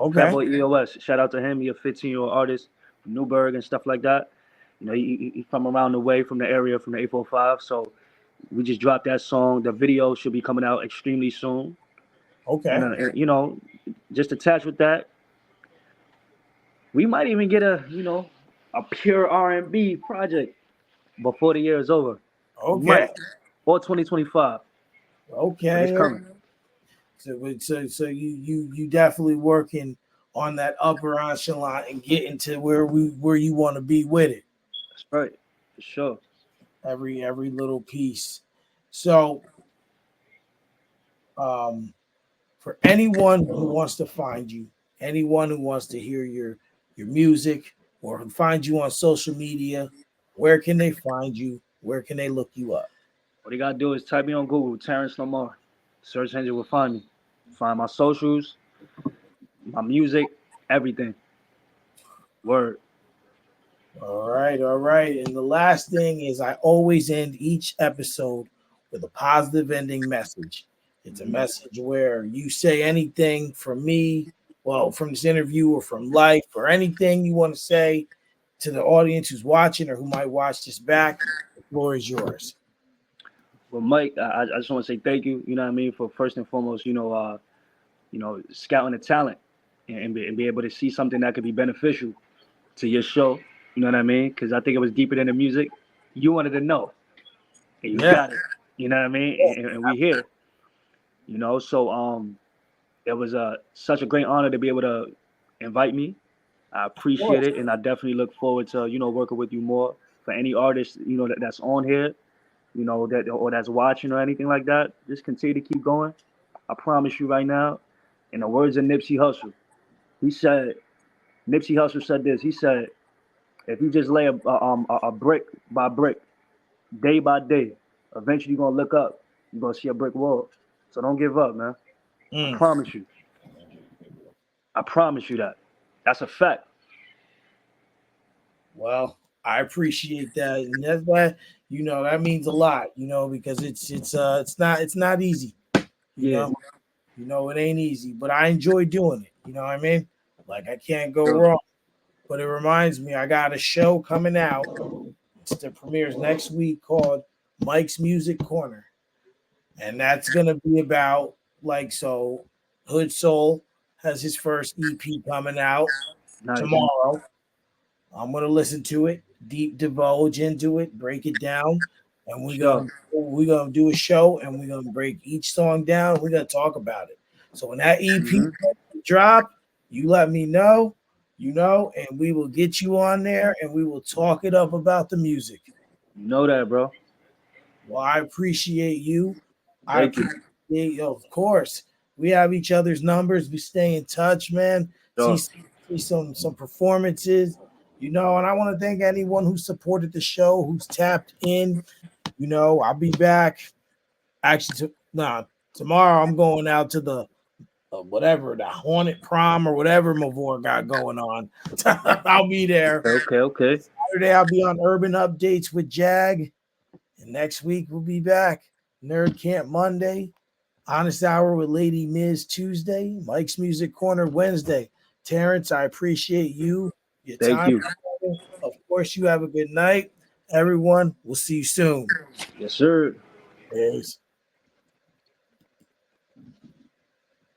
[SPEAKER 1] Okay.
[SPEAKER 2] Fatboy EOS. Shout out to him. He a 15-year-old artist from Newburgh and stuff like that. He from around the way from the area from the 845. So we just dropped that song. The video should be coming out extremely soon. And
[SPEAKER 1] Okay.
[SPEAKER 2] just attached with that, we might even get a pure R&B project before the year is over. We
[SPEAKER 1] Okay.
[SPEAKER 2] might, or 2025, but it's
[SPEAKER 1] Okay.
[SPEAKER 2] coming.
[SPEAKER 1] So you definitely working on that upper echelon and getting to where you want to be with it.
[SPEAKER 2] That's right, for sure.
[SPEAKER 1] Every little piece. So um for anyone who wants to find you, anyone who wants to hear your music or find you on social media, where can they find you? Where can they look you up?
[SPEAKER 2] What you gotta do is type me on Google, Terrance Lamar. Search engine will find me. Find my socials, my music, everything. Word.
[SPEAKER 1] All right, all right. And the last thing is I always end each episode with a positive ending message. It's a message where you say anything from me, well, from this interview or from life or anything you want to say to the audience who's watching or who might watch this back. The floor is yours.
[SPEAKER 2] Well, Mike, I just want to say thank you. You know what I mean for first and foremost, scouting the talent and be able to see something that could be beneficial to your show. You know what I mean? Because I think it was deeper than the music. You wanted to know, and you
[SPEAKER 1] Yeah.
[SPEAKER 2] got it. You know what I mean? And we here. You know, so it was such a great honor to be able to invite me. I appreciate
[SPEAKER 1] Course.
[SPEAKER 2] it, and I definitely look forward to working with you more. For any artist that's on here, that or that's watching or anything like that, just continue to keep going. I promise you right now. In the words of Nipsey Hussle, he said, Nipsey Hussle said this. He said, if you just lay a brick by brick, day by day, eventually you're gonna look up, you're gonna see a brick wall. So don't give up, man. I
[SPEAKER 1] Mm.
[SPEAKER 2] promise you. I promise you that. That's a fact.
[SPEAKER 1] Well, I appreciate that, and that's why that means a lot. Because it's not easy. You
[SPEAKER 2] Yeah,
[SPEAKER 1] know, it ain't easy, but I enjoy doing it. You know what I mean? Like I can't go
[SPEAKER 2] sure.
[SPEAKER 1] wrong. But it reminds me, I got a show coming out. It's the premieres next week called Mike's Music Corner, and that's gonna be about Hood Soul has his first EP coming out
[SPEAKER 2] Nice.
[SPEAKER 1] tomorrow. I'm gonna listen to it, deep divulge into it, break it down, and
[SPEAKER 2] Sure.
[SPEAKER 1] we're gonna do a show and we're gonna break each song down. We're gonna talk about it. So when that EP
[SPEAKER 2] Hmm.
[SPEAKER 1] drop, you let me know, and we will get you on there and we will talk it up about the music.
[SPEAKER 2] You know that, bro.
[SPEAKER 1] Well, I appreciate you. I
[SPEAKER 2] Thank you.
[SPEAKER 1] appreciate, of course, we have each other's numbers. We stay in touch, man.
[SPEAKER 2] Sure.
[SPEAKER 1] See some performances, and I want to thank anyone who supported the show, who's tapped in. I'll be back. Actually, tomorrow I'm going out to the whatever the Haunted Prom or whatever Mavor got going on. I'll be there.
[SPEAKER 2] Okay, okay.
[SPEAKER 1] Saturday I'll be on Urban Updates with Jag. And next week we'll be back. Nerd Camp Monday, Honest Hour with Lady Miz Tuesday, Mike's Music Corner Wednesday. Terrance, I appreciate your
[SPEAKER 2] Thank
[SPEAKER 1] time.
[SPEAKER 2] you.
[SPEAKER 1] Of course, you have a good night. Everyone, we'll see you soon.
[SPEAKER 2] Yes, sir.
[SPEAKER 1] Peace.